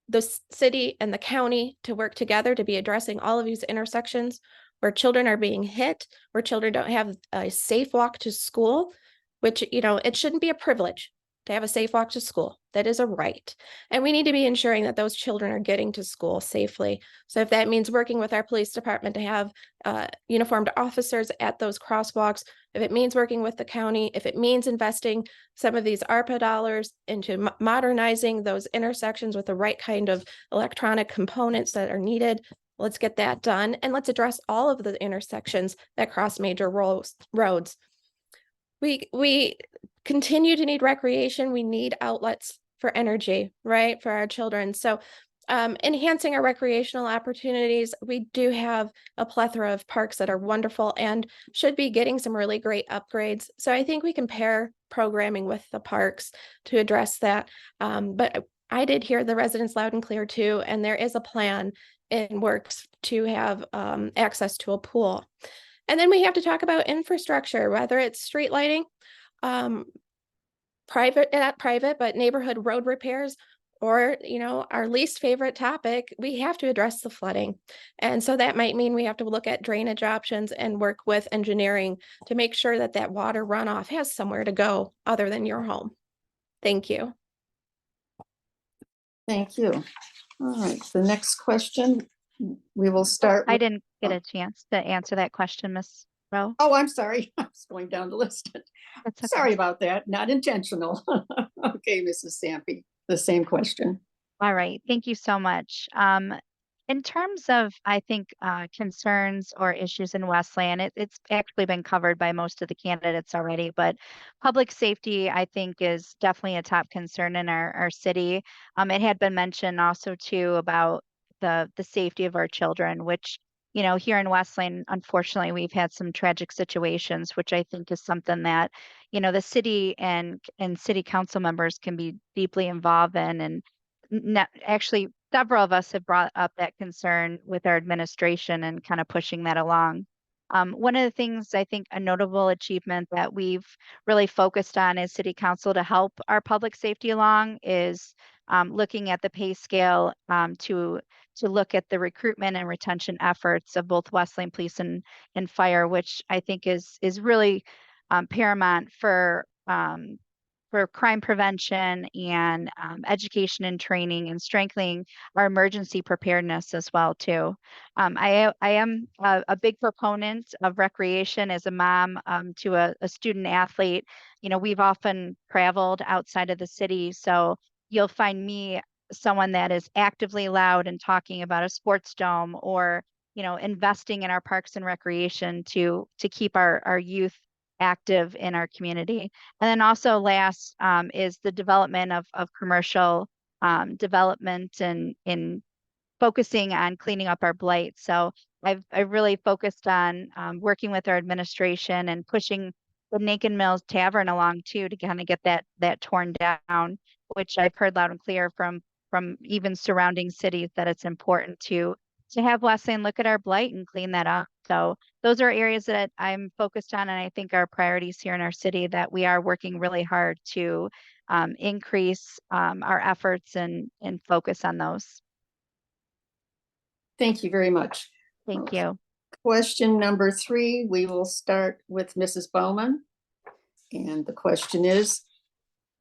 the city and the county to work together to be addressing all of these intersections where children are being hit, where children don't have a safe walk to school, which, it shouldn't be a privilege to have a safe walk to school. That is a right. And we need to be ensuring that those children are getting to school safely. So if that means working with our police department to have uniformed officers at those crosswalks, if it means working with the county, if it means investing some of these ARPA dollars into modernizing those intersections with the right kind of electronic components that are needed, let's get that done. And let's address all of the intersections that cross major roads. We continue to need recreation. We need outlets for energy, right, for our children. So enhancing our recreational opportunities, we do have a plethora of parks that are wonderful and should be getting some really great upgrades. So I think we can pair programming with the parks to address that. But I did hear the residents loud and clear too, and there is a plan in works to have access to a pool. And then we have to talk about infrastructure, whether it's street lighting, not private, but neighborhood road repairs, or, our least favorite topic, we have to address the flooding. And so that might mean we have to look at drainage options and work with engineering to make sure that that water runoff has somewhere to go other than your home. Thank you. Thank you. All right, the next question, we will start. I didn't get a chance to answer that question, Ms. Rowe. Oh, I'm sorry. I was going down the list. That's okay. Sorry about that. Not intentional. Okay, Mrs. Sampe, the same question. All right. Thank you so much. In terms of, I think, concerns or issues in Westland, it's actually been covered by most of the candidates already, but public safety, I think, is definitely a top concern in our city. It had been mentioned also too about the safety of our children, which, here in Westland, unfortunately, we've had some tragic situations, which I think is something that, the city and city council members can be deeply involved in. And actually, several of us have brought up that concern with our administration and kind of pushing that along. One of the things I think a notable achievement that we've really focused on as City Council to help our public safety along is looking at the pay scale to look at the recruitment and retention efforts of both Westland Police and Fire, which I think is really paramount for crime prevention and education and training and strengthening our emergency preparedness as well too. I am a big proponent of recreation as a mom to a student athlete. You know, we've often traveled outside of the city, so you'll find me someone that is actively loud and talking about a sports dome or, you know, investing in our parks and recreation to keep our youth active in our community. And then also last is the development of commercial development and in focusing on cleaning up our blight. So I've really focused on working with our administration and pushing the Naked Mills Tavern along too to kind of get that torn down, which I've heard loud and clear from even surrounding cities that it's important to have Westland look at our blight and clean that up. So those are areas that I'm focused on, and I think are priorities here in our city that we are working really hard to increase our efforts and focus on those. Thank you very much. Thank you. Question number 3, we will start with Mrs. Bowman. And the question is,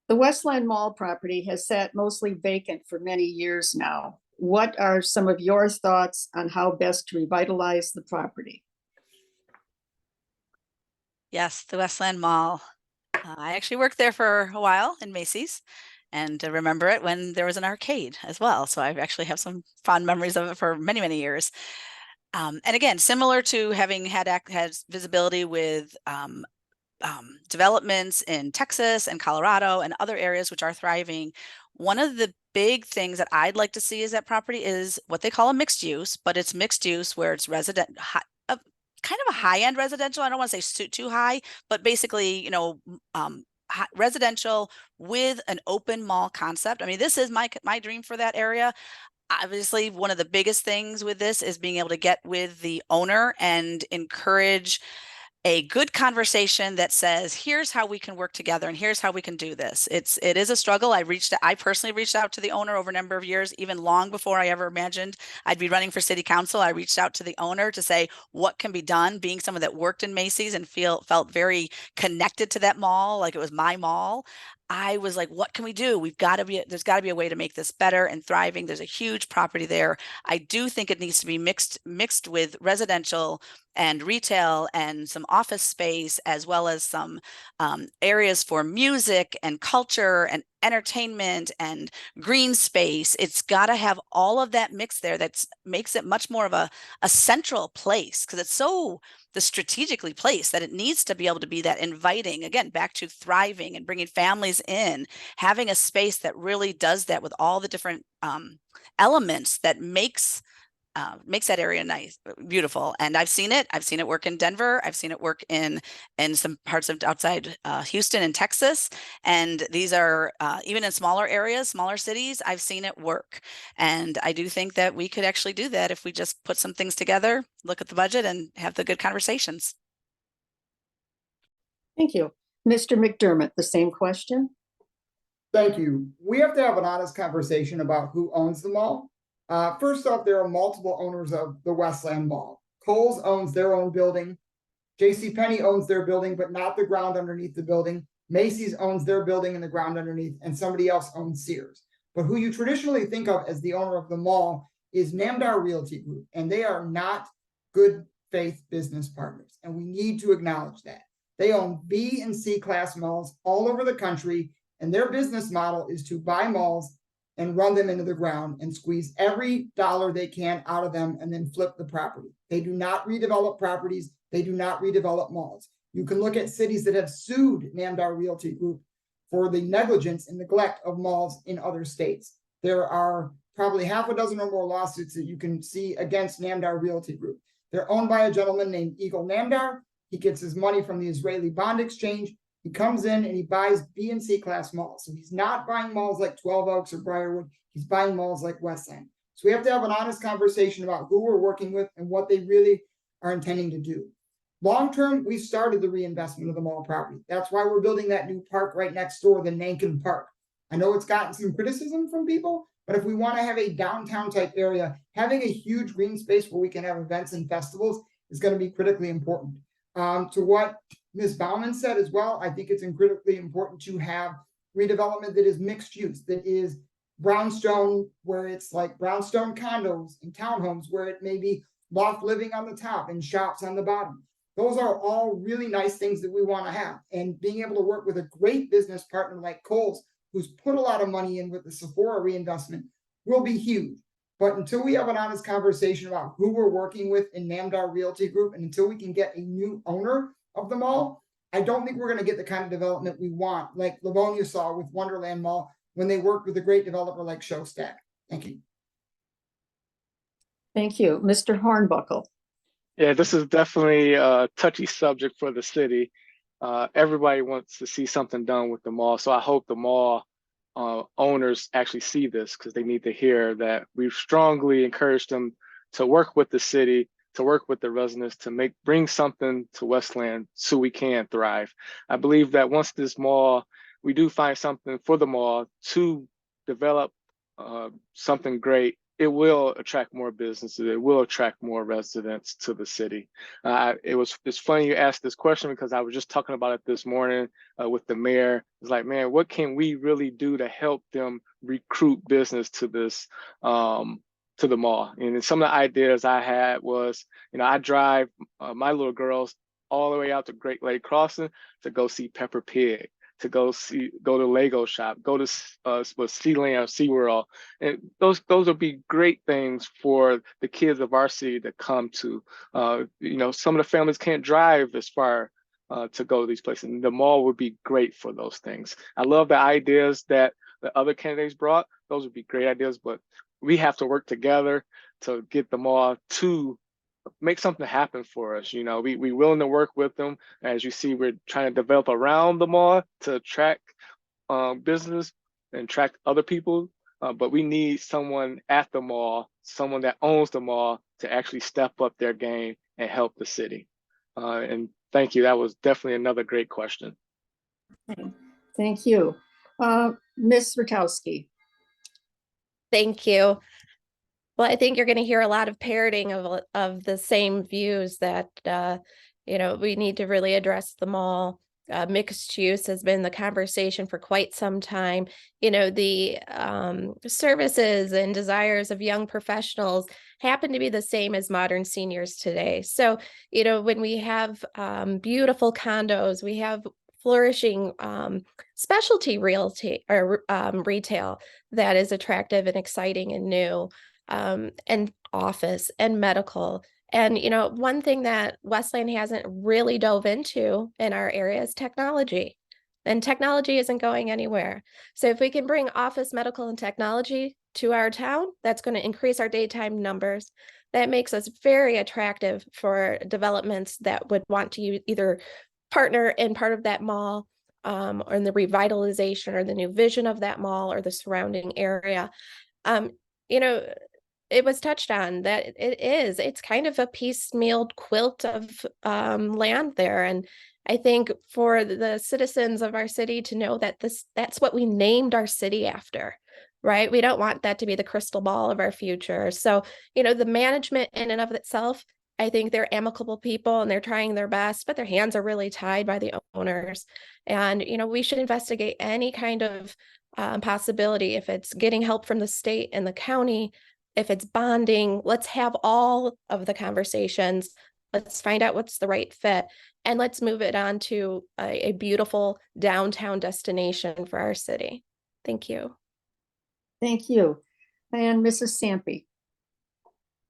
the Westland Mall property has sat mostly vacant for many years now. What are some of your thoughts on how best to revitalize the property? Yes, the Westland Mall. I actually worked there for a while in Macy's, and remember it when there was an arcade as well. So I actually have some fond memories of it for many, many years. And again, similar to having had visibility with developments in Texas and Colorado and other areas which are thriving. One of the big things that I'd like to see is that property is what they call a mixed use, but it's mixed use where it's kind of a high-end residential. I don't want to say too high, but basically, you know, residential with an open mall concept. I mean, this is my dream for that area. Obviously, one of the biggest things with this is being able to get with the owner and encourage a good conversation that says, here's how we can work together and here's how we can do this. It is a struggle. I personally reached out to the owner over a number of years, even long before I ever imagined I'd be running for city council. I reached out to the owner to say what can be done, being someone that worked in Macy's and felt very connected to that mall, like it was my mall. I was like, what can we do? There's got to be a way to make this better and thriving. There's a huge property there. I do think it needs to be mixed with residential and retail and some office space, as well as some areas for music and culture and entertainment and green space. It's got to have all of that mix there. That makes it much more of a central place, because it's so strategically placed that it needs to be able to be that inviting, again, back to thriving and bringing families in, having a space that really does that with all the different elements that makes that area nice, beautiful. And I've seen it work in Denver. I've seen it work in some parts of outside Houston and Texas. And these are even in smaller areas, smaller cities, I've seen it work. And I do think that we could actually do that if we just put some things together, look at the budget, and have the good conversations. Thank you. Mr. McDermott, the same question. Thank you. We have to have an honest conversation about who owns the mall. First off, there are multiple owners of the Westland Mall. Kohl's owns their own building. JCPenney owns their building, but not the ground underneath the building. Macy's owns their building and the ground underneath, and somebody else owns Sears. But who you traditionally think of as the owner of the mall is Namdar Realty Group, and they are not good faith business partners, and we need to acknowledge that. They own B and C class malls all over the country, and their business model is to buy malls and run them into the ground and squeeze every dollar they can out of them and then flip the property. They do not redevelop properties. They do not redevelop malls. You can look at cities that have sued Namdar Realty Group for the negligence and neglect of malls in other states. There are probably half a dozen or more lawsuits that you can see against Namdar Realty Group. They're owned by a gentleman named Eagle Namdar. He gets his money from the Israeli bond exchange. He comes in and he buys B and C class malls. So he's not buying malls like 12 Oaks or Briarwood. He's buying malls like Westland. So we have to have an honest conversation about who we're working with and what they really are intending to do. Long-term, we started the reinvestment of the mall property. That's why we're building that new park right next door, the Nankin Park. I know it's gotten some criticism from people, but if we want to have a downtown type area, having a huge green space where we can have events and festivals is going to be critically important. To what Ms. Bauman said as well, I think it's critically important to have redevelopment that is mixed use, that is brownstone, where it's like brownstone condos and townhomes, where it may be loft living on the top and shops on the bottom. Those are all really nice things that we want to have. And being able to work with a great business partner like Kohl's, who's put a lot of money in with the Sephora reinvestment, will be huge. But until we have an honest conversation about who we're working with in Namdar Realty Group, and until we can get a new owner of the mall, I don't think we're going to get the kind of development we want, like Livonia saw with Wonderland Mall when they worked with a great developer like Showstack. Thank you. Thank you. Mr. Hornbuckle. Yeah, this is definitely a touchy subject for the city. Everybody wants to see something done with the mall. So I hope the mall owners actually see this, because they need to hear that we've strongly encouraged them to work with the city, to work with the residents, to bring something to Westland so we can thrive. I believe that once this mall, we do find something for the mall to develop something great, it will attract more businesses. It will attract more residents to the city. It's funny you asked this question, because I was just talking about it this morning with the mayor. It's like, man, what can we really do to help them recruit business to this, to the mall? And some of the ideas I had was, I drive my little girls all the way out to Great Lake Crossing to go see Peppa Pig, to go to Lego shop, go to Sealand or SeaWorld. And those would be great things for the kids of our city to come to. Some of the families can't drive as far to go to these places. And the mall would be great for those things. I love the ideas that the other candidates brought. Those would be great ideas, but we have to work together to get the mall to make something happen for us. We willing to work with them. As you see, we're trying to develop around the mall to attract business and attract other people. But we need someone at the mall, someone that owns the mall, to actually step up their game and help the city. And thank you. That was definitely another great question. Thank you. Ms. Rutowski. Thank you. Well, I think you're going to hear a lot of parroting of the same views that, we need to really address the mall. Mixed use has been the conversation for quite some time. The services and desires of young professionals happen to be the same as modern seniors today. So, when we have beautiful condos, we have flourishing specialty realty or retail that is attractive and exciting and new. And office and medical. And, one thing that Westland hasn't really dove into in our area is technology. And technology isn't going anywhere. So if we can bring office, medical, and technology to our town, that's going to increase our daytime numbers. That makes us very attractive for developments that would want to either partner in part of that mall, or in the revitalization or the new vision of that mall or the surrounding area. It was touched on that it's kind of a piecemealed quilt of land there. And I think for the citizens of our city to know that that's what we named our city after, right? We don't want that to be the crystal ball of our future. So, the management in and of itself, I think they're amicable people and they're trying their best, but their hands are really tied by the owners. And, we should investigate any kind of possibility. If it's getting help from the state and the county, if it's bonding, let's have all of the conversations. Let's find out what's the right fit, and let's move it on to a beautiful downtown destination for our city. Thank you. Thank you. And Mrs. Sampe.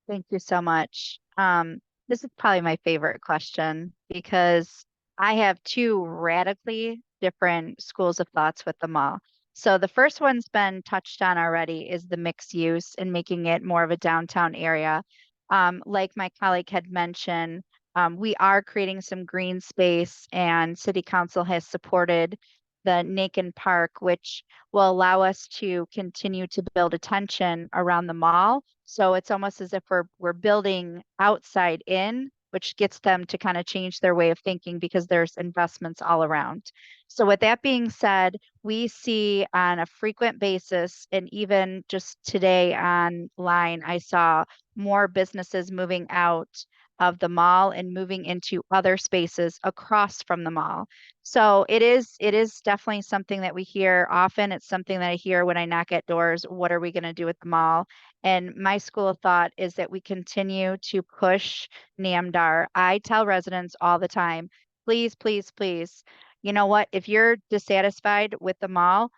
Thank you so much. This is probably my favorite question, because I have two radically different schools of thoughts with the mall. So the first one's been touched on already, is the mixed use and making it more of a downtown area. Like my colleague had mentioned, we are creating some green space, and City Council has supported the Nankin Park, which will allow us to continue to build attention around the mall. So it's almost as if we're building outside in which gets them to kind of change their way of thinking because there's investments all around. So with that being said, we see on a frequent basis, and even just today online, I saw more businesses moving out of the mall and moving into other spaces across from the mall. So it is definitely something that we hear often. It's something that I hear when I knock at doors. What are we going to do with the mall? And my school of thought is that we continue to push NAMDAR. I tell residents all the time, please, please, please, you know what? If you're dissatisfied with the mall,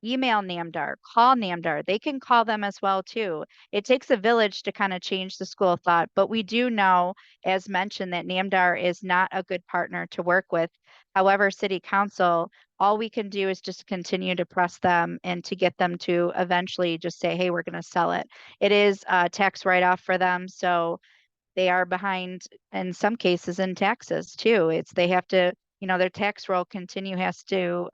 email NAMDAR, call NAMDAR. They can call them as well too. It takes a village to kind of change the school of thought, but we do know, as mentioned, that NAMDAR is not a good partner to work with. However, City Council, all we can do is just continue to press them and to get them to eventually just say, hey, we're going to sell it. It is a tax write-off for them, so they are behind in some cases in taxes too. They have to, their tax roll has to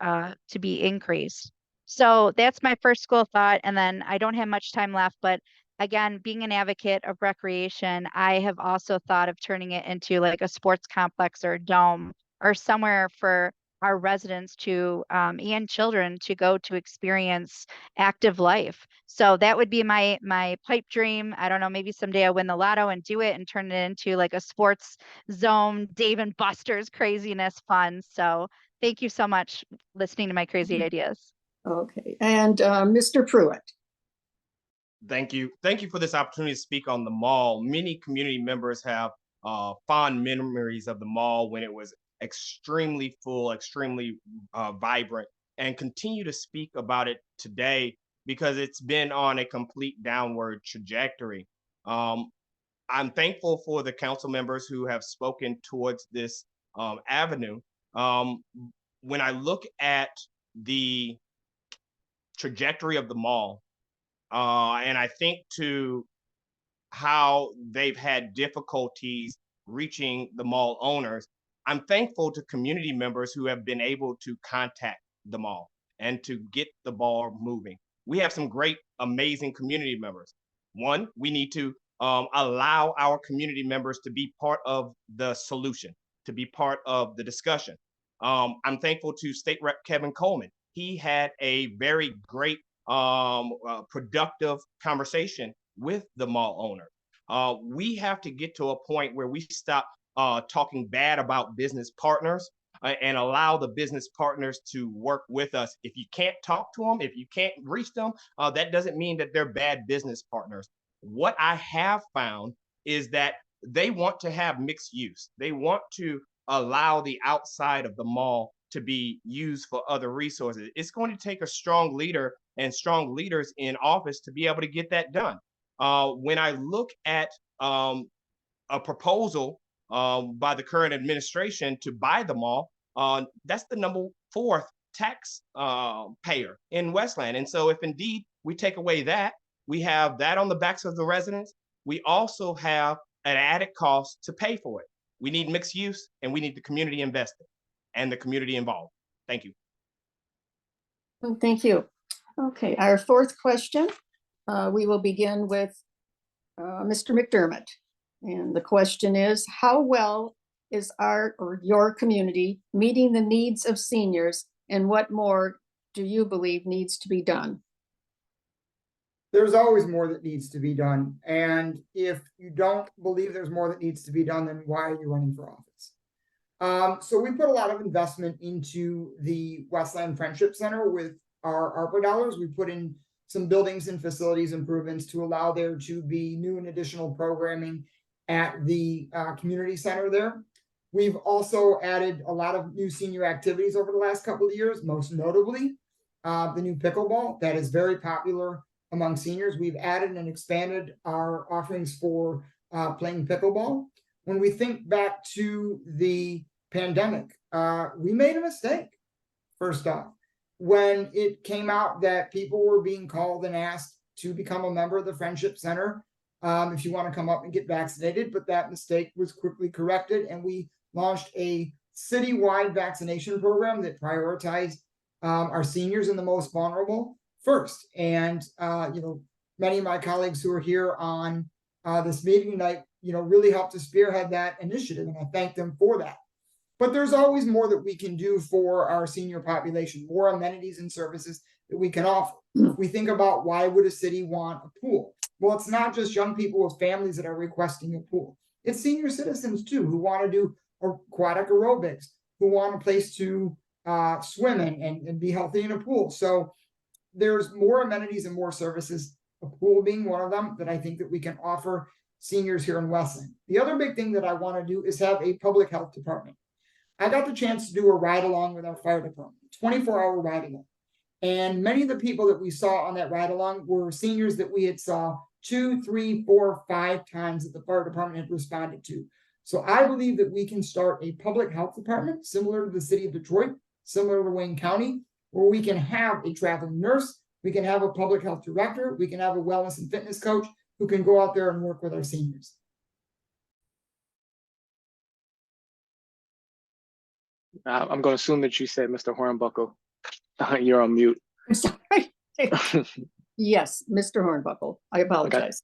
be increased. So that's my first school of thought. And then I don't have much time left, but again, being an advocate of recreation, I have also thought of turning it into like a sports complex or a dome or somewhere for our residents to and children to go to experience active life. So that would be my pipe dream. I don't know, maybe someday I'll win the lotto and do it and turn it into like a sports zone, Dave and Buster's craziness fun. So thank you so much listening to my crazy ideas. Okay, and Mr. Pruitt. Thank you. Thank you for this opportunity to speak on the mall. Many community members have fond memories of the mall when it was extremely full, extremely vibrant, and continue to speak about it today because it's been on a complete downward trajectory. I'm thankful for the council members who have spoken towards this avenue. When I look at the trajectory of the mall, and I think to how they've had difficulties reaching the mall owners, I'm thankful to community members who have been able to contact the mall and to get the ball moving. We have some great, amazing community members. One, we need to allow our community members to be part of the solution, to be part of the discussion. I'm thankful to State Rep Kevin Coleman. He had a very great productive conversation with the mall owner. We have to get to a point where we stop talking bad about business partners and allow the business partners to work with us. If you can't talk to them, if you can't reach them, that doesn't mean that they're bad business partners. What I have found is that they want to have mixed use. They want to allow the outside of the mall to be used for other resources. It's going to take a strong leader and strong leaders in office to be able to get that done. When I look at a proposal by the current administration to buy the mall, that's the number 4th tax payer in Westland. And so if indeed we take away that, we have that on the backs of the residents. We also have an added cost to pay for it. We need mixed use and we need the community invested and the community involved. Thank you. Well, thank you. Okay, our 4th question, we will begin with Mr. McDermott. And the question is, how well is our or your community meeting the needs of seniors, and what more do you believe needs to be done? There's always more that needs to be done. And if you don't believe there's more that needs to be done, then why are you running for office? So we put a lot of investment into the Westland Friendship Center with our ARPA dollars. We put in some buildings and facilities improvements to allow there to be new and additional programming at the community center there. We've also added a lot of new senior activities over the last couple of years, most notably the new pickleball that is very popular among seniors. We've added and expanded our offerings for playing pickleball. When we think back to the pandemic, we made a mistake, first off. When it came out that people were being called and asked to become a member of the Friendship Center, if you want to come up and get vaccinated, but that mistake was quickly corrected, and we launched a citywide vaccination program that prioritized our seniors and the most vulnerable first. And many of my colleagues who are here on this meeting tonight really helped to spearhead that initiative, and I thank them for that. But there's always more that we can do for our senior population, more amenities and services that we can offer. We think about, why would a city want a pool? Well, it's not just young people with families that are requesting a pool. It's senior citizens too, who want to do aquatic aerobics, who want a place to swim and be healthy in a pool. So there's more amenities and more services, a pool being one of them, that I think that we can offer seniors here in Westland. The other big thing that I want to do is have a public health department. I got the chance to do a ride along with our fire department, 24-hour ride along. And many of the people that we saw on that ride along were seniors that we had saw 2, 3, 4, 5 times that the fire department had responded to. So I believe that we can start a public health department similar to the city of Detroit, similar to Wayne County, where we can have a traveling nurse, we can have a public health director, we can have a wellness and fitness coach who can go out there and work with our seniors. I'm going to assume that you said Mr. Hornbuckle. You're on mute. I'm sorry. Yes, Mr. Hornbuckle, I apologize.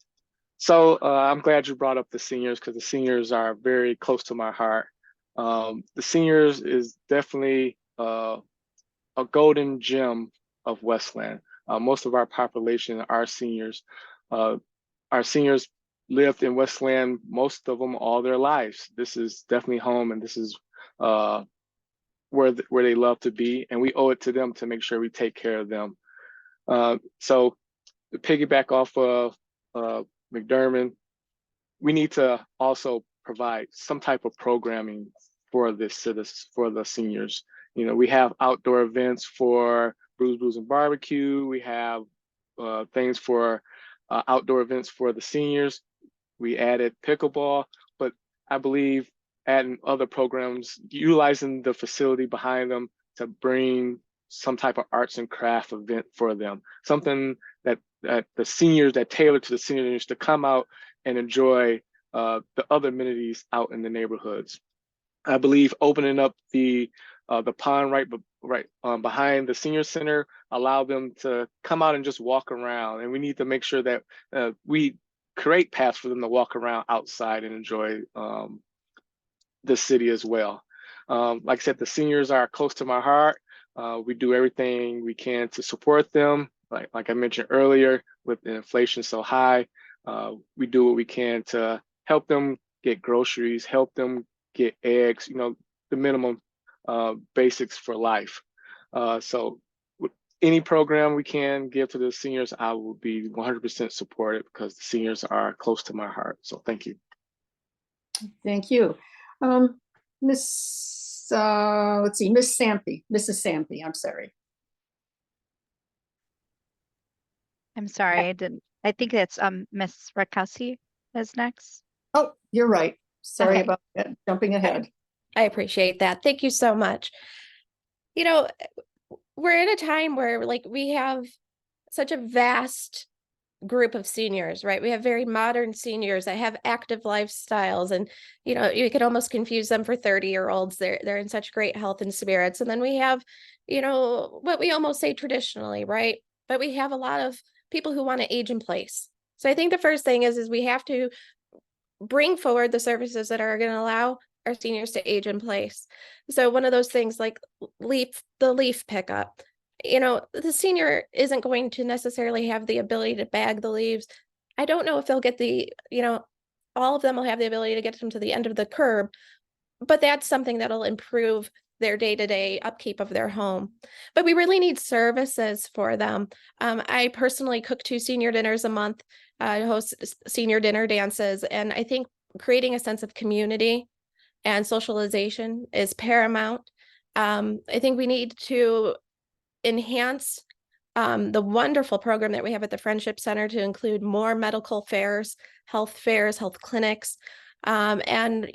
So I'm glad you brought up the seniors, because the seniors are very close to my heart. The seniors is definitely a golden gem of Westland. Most of our population are seniors. Our seniors lived in Westland, most of them all their lives. This is definitely home, and this is where they love to be, and we owe it to them to make sure we take care of them. So to piggyback off of McDermott, we need to also provide some type of programming for the seniors. We have outdoor events for Brews, Blues, and Barbecue. We have things for outdoor events for the seniors. We added pickleball, but I believe adding other programs, utilizing the facility behind them to bring some type of arts and craft event for them. Something that the seniors, that tailor to the seniors to come out and enjoy the other amenities out in the neighborhoods. I believe opening up the pond right behind the senior center allow them to come out and just walk around. And we need to make sure that we create paths for them to walk around outside and enjoy the city as well. Like I said, the seniors are close to my heart. We do everything we can to support them. Like I mentioned earlier, with the inflation so high, we do what we can to help them get groceries, help them get eggs, the minimum basics for life. So with any program we can give to the seniors, I will be 100% supportive, because the seniors are close to my heart. So thank you. Thank you. Miss Mrs. Sampe, I'm sorry. I'm sorry, I think it's Miss Rakowski is next. Oh, you're right. Sorry Okay. about that. Jumping ahead. I appreciate that. Thank you so much. We're in a time where we have such a vast group of seniors, right? We have very modern seniors that have active lifestyles, and you could almost confuse them for 30-year-olds. They're in such great health and spirits. And then we have, what we almost say traditionally, right? But we have a lot of people who want to age in place. So I think the first thing is we have to bring forward the services that are going to allow our seniors to age in place. So one of those things like the leaf pickup, the senior isn't going to necessarily have the ability to bag the leaves. I don't know if they'll get all of them will have the ability to get them to the end of the curb, but that's something that'll improve their day-to-day upkeep of their home. But we really need services for them. I personally cook 2 senior dinners a month, host senior dinner dances, and I think creating a sense of community and socialization is paramount. I think we need to enhance the wonderful program that we have at the Friendship Center to include more medical fairs, health clinics, and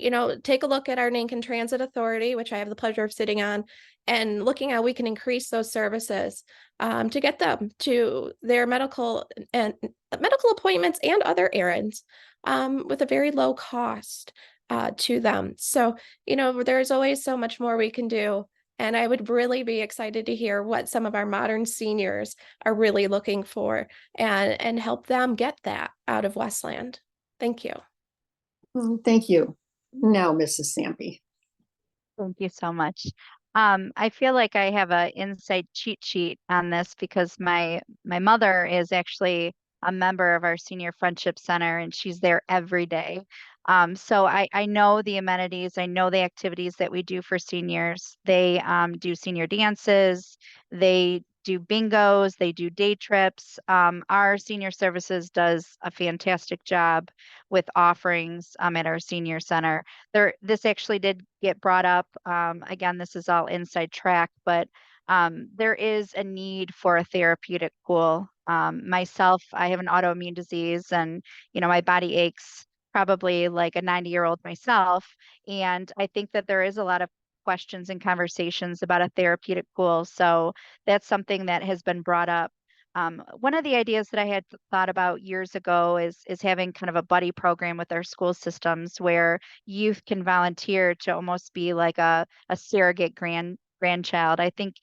take a look at our Nankin Transit Authority, which I have the pleasure of sitting on, and looking how we can increase those services to get them to their medical appointments and other errands with a very low cost to them. So there's always so much more we can do. And I would really be excited to hear what some of our modern seniors are really looking for and help them get that out of Westland. Thank you. Thank you. Now, Mrs. Sampe. Thank you so much. I feel like I have an inside cheat sheet on this because my mother is actually a member of our Senior Friendship Center, and she's there every day. So I know the amenities, I know the activities that we do for seniors. They do senior dances, they do bingos, they do day trips. Our senior services does a fantastic job with offerings at our senior center. This actually did get brought up. Again, this is all inside track, but there is a need for a therapeutic pool. Myself, I have an autoimmune disease, and my body aches probably like a 90-year-old myself. And I think that there is a lot of questions and conversations about a therapeutic pool. So that's something that has been brought up. One of the ideas that I had thought about years ago is having kind of a buddy program with our school systems where youth can volunteer to almost be like a surrogate grandchild. I think,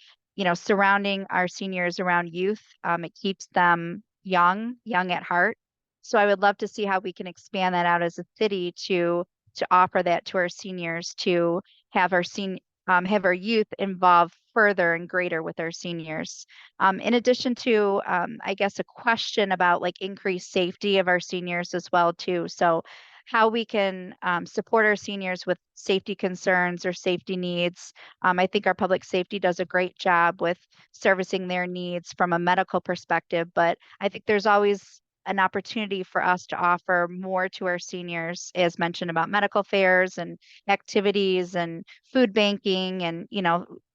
surrounding our seniors around youth, it keeps them young at heart. So I would love to see how we can expand that out as a city to offer that to our seniors, to have have our youth involved further and greater with our seniors. In addition to, I guess, a question about like increased safety of our seniors as well too. So how we can support our seniors with safety concerns or safety needs. I think our public safety does a great job with servicing their needs from a medical perspective, but I think there's always an opportunity for us to offer more to our seniors, as mentioned, about medical fairs and activities and food banking, and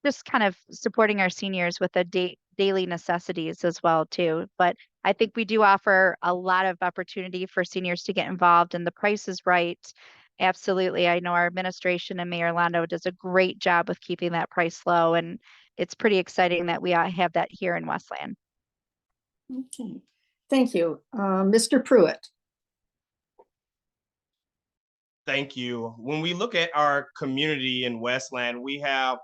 just kind of supporting our seniors with the daily necessities as well too. But I think we do offer a lot of opportunity for seniors to get involved, and the price is right. Absolutely. I know our administration and Mayor Londo does a great job with keeping that price low, and it's pretty exciting that we have that here in Westland. Okay, thank you. Mr. Pruitt. Thank you. When we look at our community in Westland, we have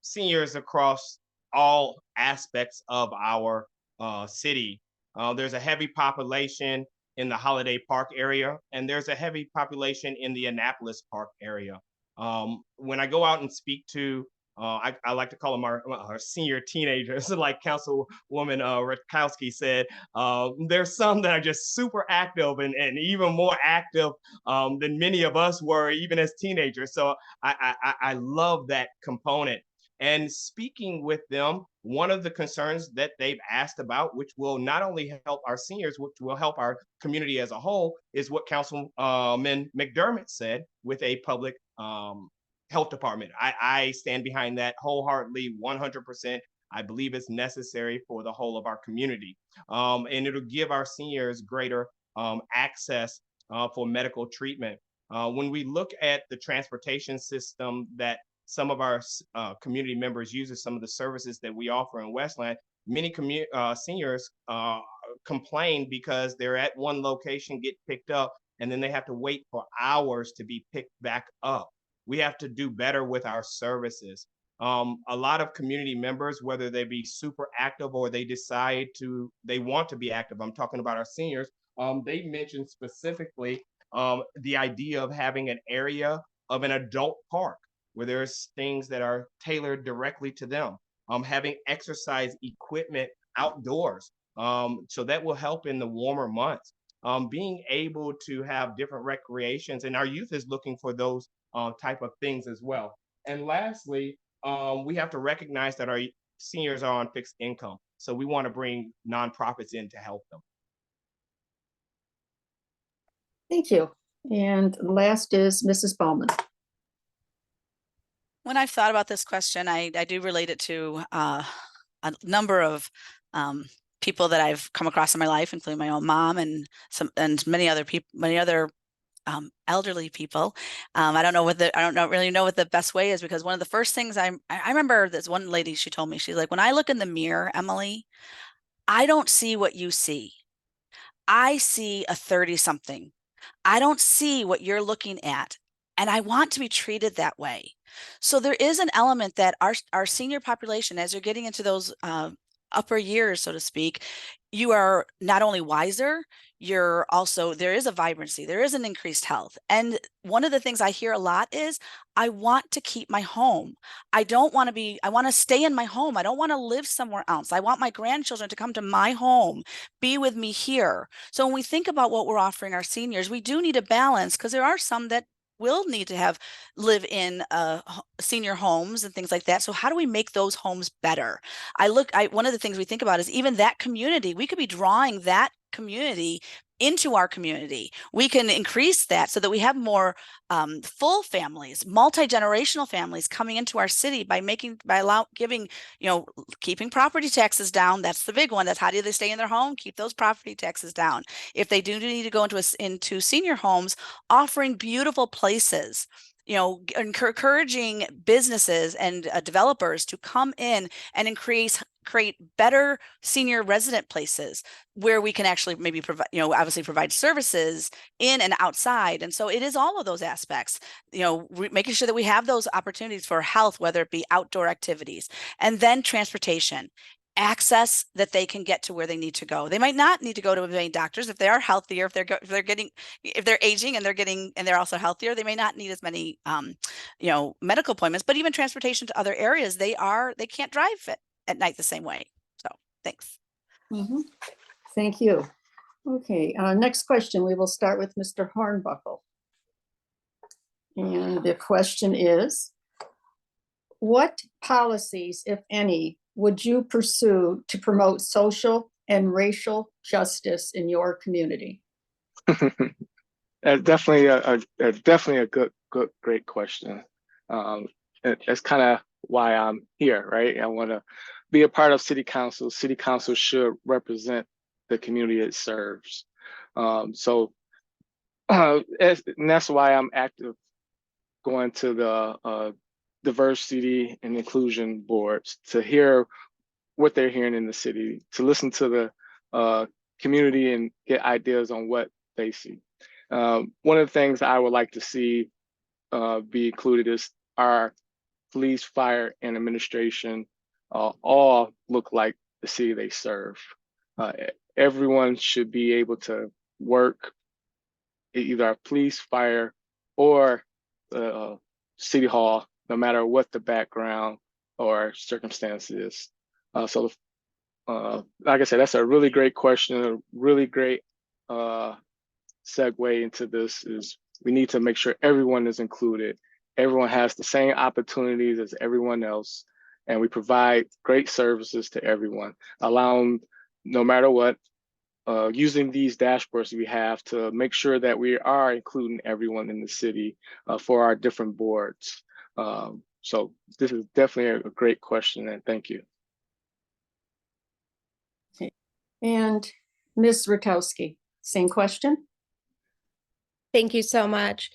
seniors across all aspects of our city. There's a heavy population in the Holiday Park area, and there's a heavy population in the Annapolis Park area. When I go out and speak to, I like to call them our senior teenagers, like Councilwoman Rutkowski said, there's some that are just super active and even more active than many of us were even as teenagers. So I love that component. And speaking with them, one of the concerns that they've asked about, which will not only help our seniors, which will help our community as a whole, is what Councilman McDermott said with a public health department. I stand behind that wholeheartedly, 100%. I believe it's necessary for the whole of our community. And it'll give our seniors greater access for medical treatment. When we look at the transportation system that some of our community members use, some of the services that we offer in Westland, many seniors complain because they're at one location, get picked up, and then they have to wait for hours to be picked back up. We have to do better with our services. A lot of community members, whether they be super active or they want to be active, I'm talking about our seniors, they mentioned specifically the idea of having an area of an adult park where there's things that are tailored directly to them, having exercise equipment outdoors. So that will help in the warmer months. Being able to have different recreations, and our youth is looking for those type of things as well. And lastly, we have to recognize that our seniors are on fixed income. So we want to bring nonprofits in to help them. Thank you. And last is Mrs. Bowman. When I've thought about this question, I do relate it to a number of people that I've come across in my life, including my own mom and many other people, elderly people. I don't really know what the best way is, because one of the first things I remember, this one lady, she told me, she's like, when I look in the mirror, Emily, I don't see what you see. I see a 30-something. I don't see what you're looking at. And I want to be treated that way. So there is an element that our senior population, as you're getting into those upper years, so to speak, you are not only wiser, you're also, there is a vibrancy, there is an increased health. And one of the things I hear a lot is, I want to keep my home. I don't want to be, I want to stay in my home. I don't want to live somewhere else. I want my grandchildren to come to my home, be with me here. So when we think about what we're offering our seniors, we do need a balance, because there are some that will need to have live in senior homes and things like that. So how do we make those homes better? One of the things we think about is even that community, we could be drawing that community into our community. We can increase that so that we have more full families, multi-generational families coming into our city by giving, keeping property taxes down. That's the big one. That's how do they stay in their home? Keep those property taxes down. If they do need to go into senior homes, offering beautiful places, encouraging businesses and developers to come in and create better senior resident places where we can actually maybe provide, obviously provide services in and outside. And so it is all of those aspects, making sure that we have those opportunities for health, whether it be outdoor activities, and then transportation. Access that they can get to where they need to go. They might not need to go to as many doctors if they are healthier, if they're aging and they're also healthier, they may not need as many medical appointments, but even transportation to other areas, they can't drive at night the same way. So thanks. Mhm. Thank you. Okay, next question. We will start with Mr. Hornbuckle. And the question is, what policies, if any, would you pursue to promote social and racial justice in your community? Definitely a great question. That's kind of why I'm here, right? I want to be a part of City Council. City Council should represent the community it serves. And that's why I'm active going to the diversity and inclusion boards to hear what they're hearing in the city, to listen to the community and get ideas on what they see. One of the things I would like to see be included is our police, fire, and administration all look like the city they serve. Everyone should be able to work either our police, fire, or city hall, no matter what the background or circumstance is. Like I said, that's a really great question, a really great segue into this is we need to make sure everyone is included. Everyone has the same opportunities as everyone else, and we provide great services to everyone, allowing no matter what, using these dashboards we have to make sure that we are including everyone in the city for our different boards. So this is definitely a great question, and thank you. Okay. And Ms. Rutowski, same question? Thank you so much.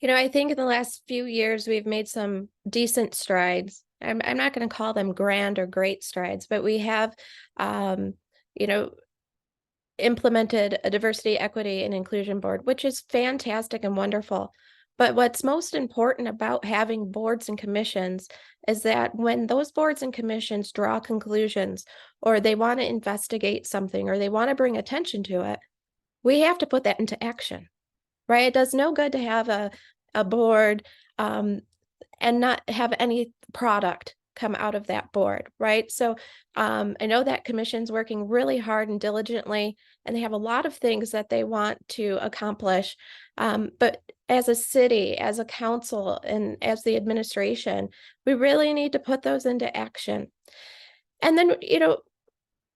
I think in the last few years, we've made some decent strides. I'm not going to call them grand or great strides, but we have, implemented a diversity, equity, and inclusion board, which is fantastic and wonderful. But what's most important about having boards and commissions is that when those boards and commissions draw conclusions, or they want to investigate something, or they want to bring attention to it, we have to put that into action, right? It does no good to have a board and not have any product come out of that board, right? So I know that commission's working really hard and diligently, and they have a lot of things that they want to accomplish. But as a city, as a council, and as the administration, we really need to put those into action. And then,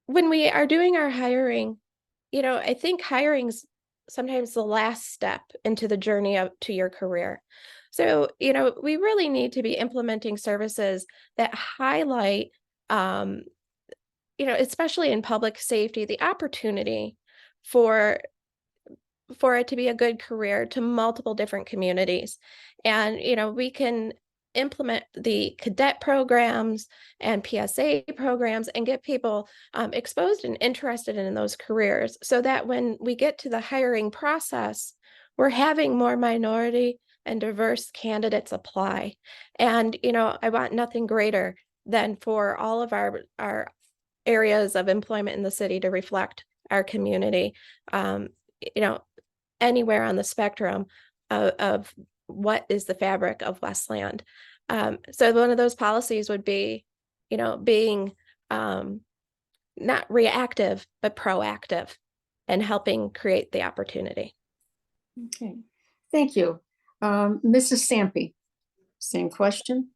when we are doing our hiring, I think hiring's sometimes the last step into the journey to your career. So, we really need to be implementing services that highlight, especially in public safety, the opportunity for it to be a good career to multiple different communities. And, we can implement the cadet programs and PSA programs and get people exposed and interested in those careers so that when we get to the hiring process, we're having more minority and diverse candidates apply. And, I want nothing greater than for all of our areas of employment in the city to reflect our community. You know, anywhere on the spectrum of what is the fabric of Westland. So one of those policies would be, you know, being not reactive, but proactive and helping create the opportunity. Okay, thank you. Mrs. Sampe, same question.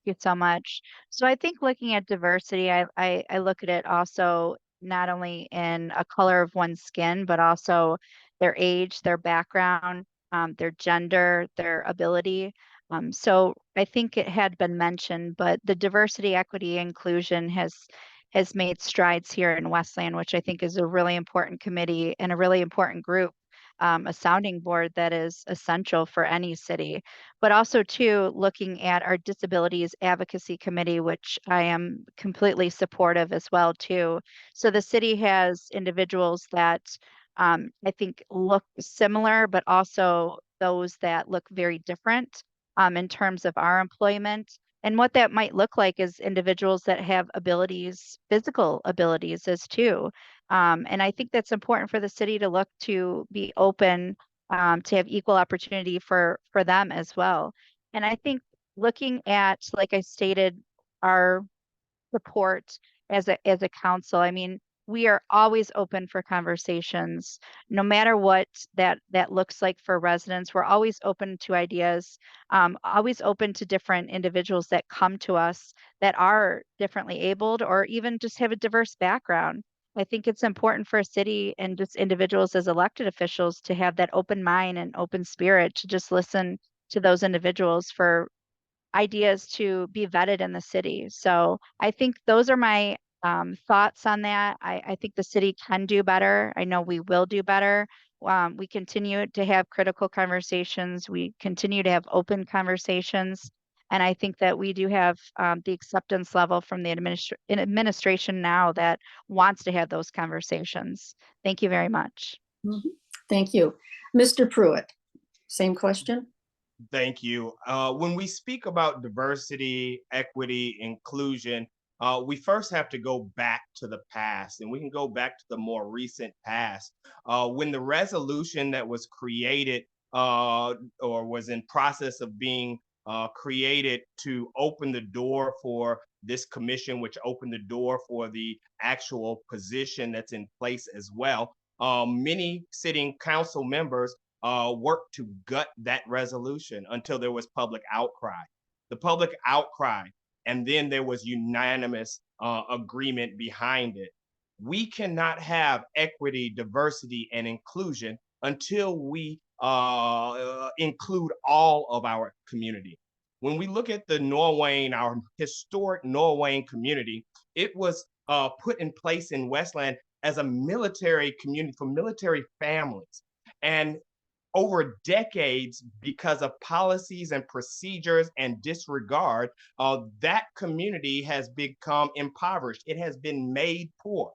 You so much. So I think looking at diversity, I look at it also not only in a color of one's skin, but also their age, their background, their gender, their ability. So I think it had been mentioned, but the diversity, equity, inclusion has made strides here in Westland, which I think is a really important committee and a really important group, a sounding board that is essential for any city. But also too, looking at our disabilities advocacy committee, which I am completely supportive as well too. So the city has individuals that I think look similar, but also those that look very different in terms of our employment. And what that might look like is individuals that have abilities, physical abilities as too. And I think that's important for the city to look to be open to have equal opportunity for them as well. And I think looking at, like I stated, our support as a council, I mean, we are always open for conversations, no matter what that looks like for residents. We're always open to ideas, always open to different individuals that come to us that are differently abled or even just have a diverse background. I think it's important for a city and just individuals as elected officials to have that open mind and open spirit to just listen to those individuals for ideas to be vetted in the city. So I think those are my thoughts on that. I think the city can do better. I know we will do better. We continue to have critical conversations. We continue to have open conversations. And I think that we do have the acceptance level from the administration now that wants to have those conversations. Thank you very much. Mhm. Thank you. Mr. Pruitt, same question. Thank you. When we speak about diversity, equity, inclusion, we first have to go back to the past, and we can go back to the more recent past. When the resolution that was created or was in process of being created to open the door for this commission, which opened the door for the actual position that's in place as well, many sitting council members worked to gut that resolution until there was public outcry. The public outcry, and then there was unanimous agreement behind it. We cannot have equity, diversity, and inclusion until we include all of our community. When we look at the Norwayne, our historic Norwayne community, it was put in place in Westland as a military community for military families. And over decades, because of policies and procedures and disregard, that community has become impoverished. It has been made poor.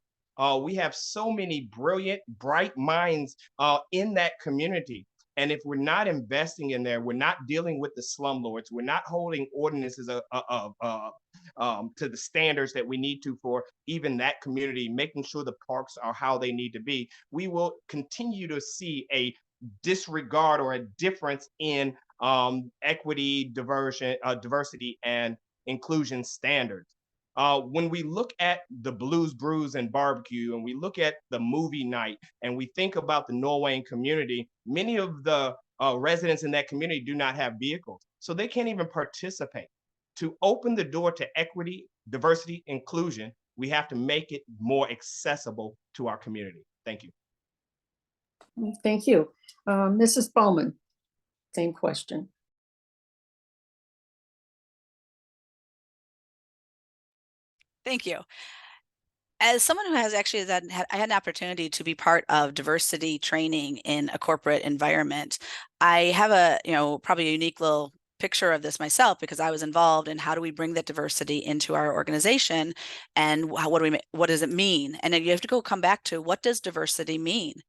We have so many brilliant, bright minds in that community. And if we're not investing in there, we're not dealing with the slumlords, we're not holding ordinances to the standards that we need to for even that community, making sure the parks are how they need to be, we will continue to see a disregard or a difference in equity, diversity, and inclusion standards. When we look at the Blues, Brews, and Barbecue, and we look at the movie night, and we think about the Norwayne community, many of the residents in that community do not have vehicles, so they can't even participate. To open the door to equity, diversity, inclusion, we have to make it more accessible to our community. Thank you. Thank you. Mrs. Bowman, same question. Thank you. As someone who has actually I had an opportunity to be part of diversity training in a corporate environment, I have a, probably a unique little picture of this myself because I was involved in how do we bring that diversity into our organization and what does it mean? And then you have to come back to what does diversity mean?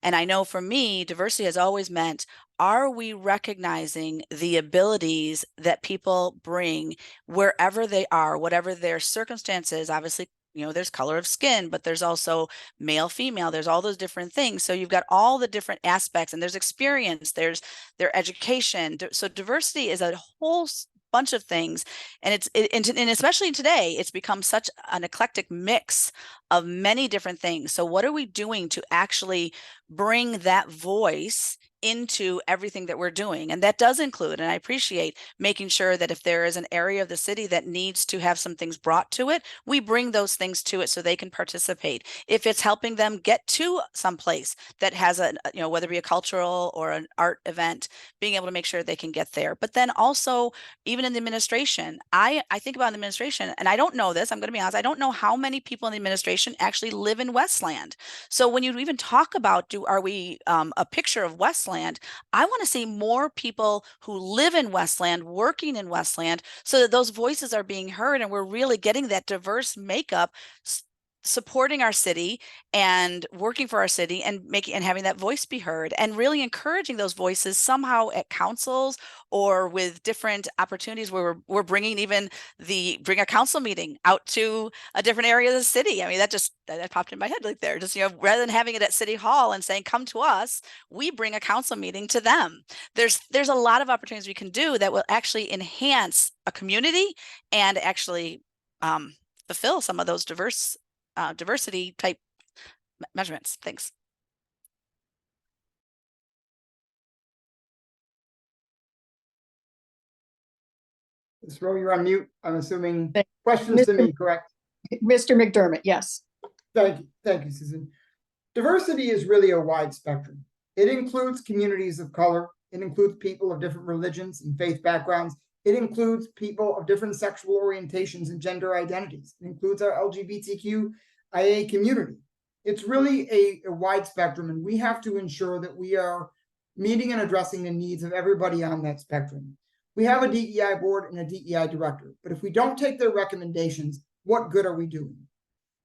And I know for me, diversity has always meant, are we recognizing the abilities that people bring wherever they are, whatever their circumstances, obviously there's color of skin, but there's also male, female, there's all those different things. So you've got all the different aspects, and there's experience, there's their education. So diversity is a whole bunch of things. And and especially today, it's become such an eclectic mix of many different things. So what are we doing to actually bring that voice into everything that we're doing? And that does include, and I appreciate making sure that if there is an area of the city that needs to have some things brought to it, we bring those things to it so they can participate. If it's helping them get to some place that has whether it be a cultural or an art event, being able to make sure they can get there. But then also, even in the administration, I think about the administration, and I don't know this, I'm going to be honest, I don't know how many people in the administration actually live in Westland. So when you even talk about, are we a picture of Westland, I want to see more people who live in Westland, working in Westland, so that those voices are being heard and we're really getting that diverse makeup, supporting our city and working for our city and having that voice be heard, and really encouraging those voices somehow at councils or with different opportunities where we're bringing bring a council meeting out to a different area of the city. I mean, that popped in my head like there, just, rather than having it at City Hall and saying, come to us, we bring a council meeting to them. There's a lot of opportunities we can do that will actually enhance a community and actually fulfill some of those diversity type measurements. Thanks. Ms. Rowe, you're on mute. I'm assuming questions to me, correct? Mr. McDermott, yes. Thank you, Susan. Diversity is really a wide spectrum. It includes communities of color. It includes people of different religions and faith backgrounds. It includes people of different sexual orientations and gender identities. It includes our LGBTQIA community. It's really a wide spectrum, and we have to ensure that we are meeting and addressing the needs of everybody on that spectrum. We have a DEI board and a DEI director, but if we don't take their recommendations, what good are we doing?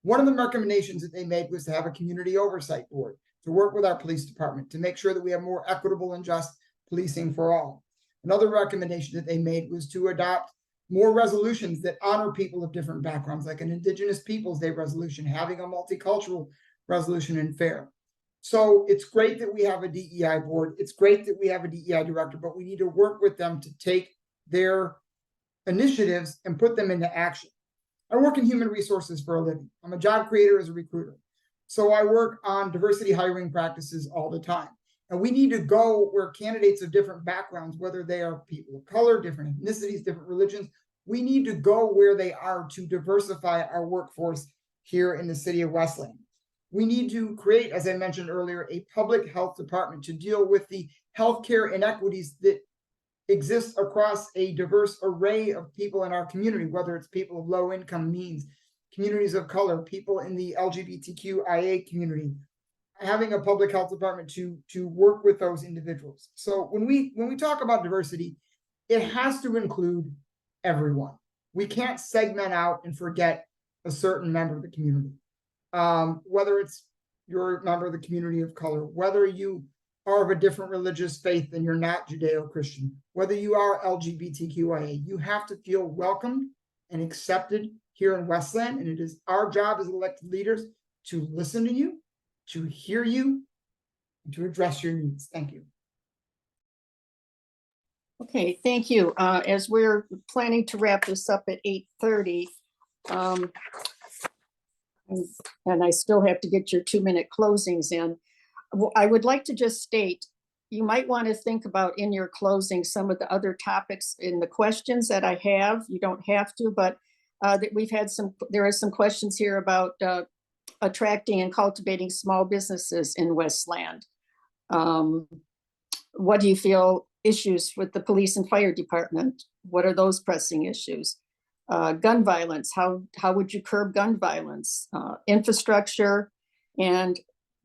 One of the recommendations that they made was to have a community oversight board to work with our police department to make sure that we have more equitable and just policing for all. Another recommendation that they made was to adopt more resolutions that honor people of different backgrounds, like an Indigenous Peoples Day resolution, having a multicultural resolution and fair. So it's great that we have a DEI board. It's great that we have a DEI director, but we need to work with them to take their initiatives and put them into action. I work in human resources for a living. I'm a job creator as a recruiter. So I work on diversity hiring practices all the time. And we need to go where candidates of different backgrounds, whether they are people of color, different ethnicities, different religions, we need to go where they are to diversify our workforce here in the city of Westland. We need to create, as I mentioned earlier, a public health department to deal with the healthcare inequities that exist across a diverse array of people in our community, whether it's people of low income means, communities of color, people in the LGBTQIA community, having a public health department to work with those individuals. So when we talk about diversity, it has to include everyone. We can't segment out and forget a certain member of the community. Whether it's you're a member of the community of color, whether you are of a different religious faith and you're not Judeo-Christian, whether you are LGBTQIA, you have to feel welcomed and accepted here in Westland. And it is our job as elected leaders to listen to you, to hear you, and to address your needs. Thank you. Okay, thank you. As we're planning to wrap this up at 8:30, and I still have to get your 2-minute closings in, I would like to just state, you might want to think about in your closing some of the other topics in the questions that I have. You don't have to, but that there are some questions here about attracting and cultivating small businesses in Westland. What do you feel issues with the police and fire department? What are those pressing issues? Gun violence, how would you curb gun violence? Infrastructure, and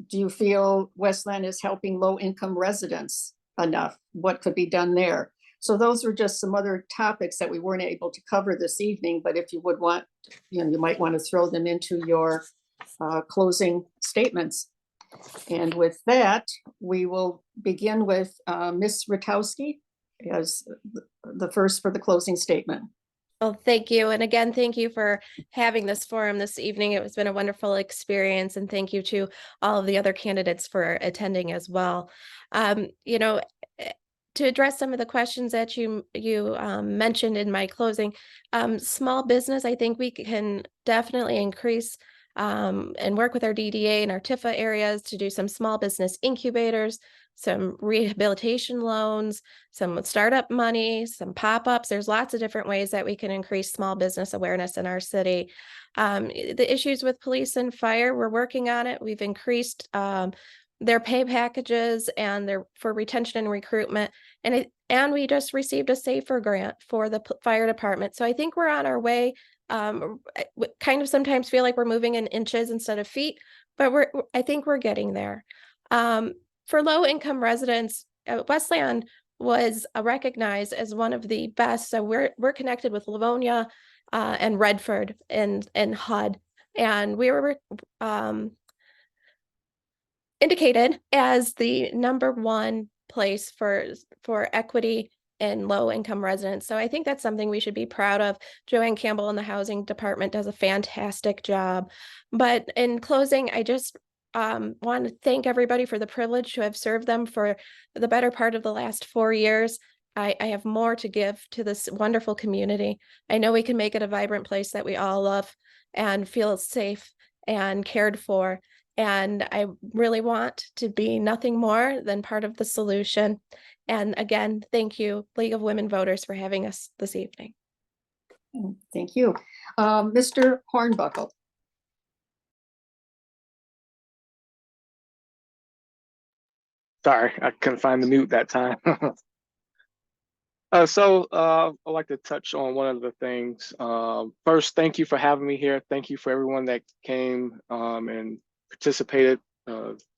do you feel Westland is helping low-income residents enough? What could be done there? So those are just some other topics that we weren't able to cover this evening, but if you would want, you might want to throw them into your closing statements. And with that, we will begin with Ms. Ratowski as the first for the closing statement. Well, thank you. And again, thank you for having this forum this evening. It has been a wonderful experience. And thank you to all of the other candidates for attending as well. You know, to address some of the questions that you mentioned in my closing, small business, I think we can definitely increase and work with our DDA and our TIFA areas to do some small business incubators, some rehabilitation loans, some startup money, some pop-ups. There's lots of different ways that we can increase small business awareness in our city. The issues with police and fire, we're working on it. We've increased their pay packages and their for retention and recruitment. And we just received a SAFER grant for the fire department. So I think we're on our way. Kind of sometimes feel like we're moving in inches instead of feet, but I think we're getting there. For low-income residents, Westland was recognized as one of the best. So we're connected with Livonia and Redford and HUD, and we were indicated as the #1 place for equity in low-income residents. So I think that's something we should be proud of. Joanne Campbell in the housing department does a fantastic job. But in closing, I just want to thank everybody for the privilege to have served them for the better part of the last 4 years. I have more to give to this wonderful community. I know we can make it a vibrant place that we all love and feel safe and cared for. And I really want to be nothing more than part of the solution. And again, thank you, League of Women Voters, for having us this evening. Thank you. Mr. Hornbuckle. Sorry, I couldn't find the mute that time. I'd like to touch on one of the things. First, thank you for having me here. Thank you for everyone that came and participated.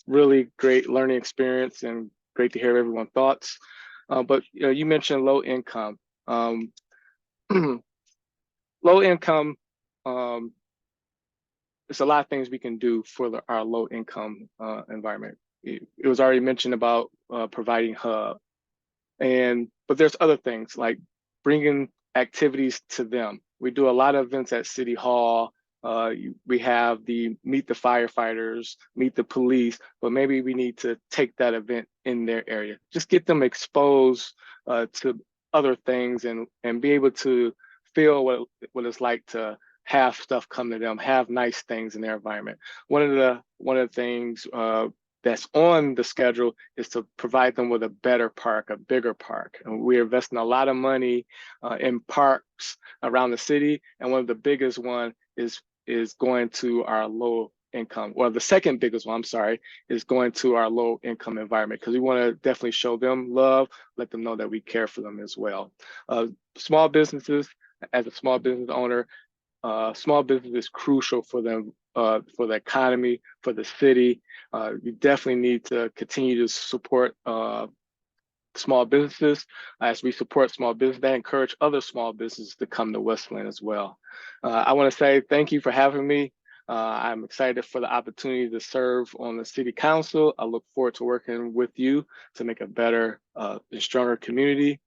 Really great learning experience and great to hear everyone's thoughts. But you mentioned low income. Low income, there's a lot of things we can do for our low income environment. It was already mentioned about providing hub, but there's other things like bringing activities to them. We do a lot of events at City Hall. We have the Meet the Firefighters, Meet the Police, but maybe we need to take that event in their area. Just get them exposed to other things and be able to feel what it's like to have stuff come to them, have nice things in their environment. One of the things that's on the schedule is to provide them with a better park, a bigger park. And we're investing a lot of money in parks around the city. And one of the biggest one is going to our low income, or the second biggest one, I'm sorry, is going to our low income environment, because we want to definitely show them love, let them know that we care for them as well. Small businesses, as a small business owner, small business is crucial for them, for the economy, for the city. We definitely need to continue to support small businesses. As we support small business, they encourage other small businesses to come to Westland as well. I want to say thank you for having me. I'm excited for the opportunity to serve on the City Council. I look forward to working with you to make a better and stronger community.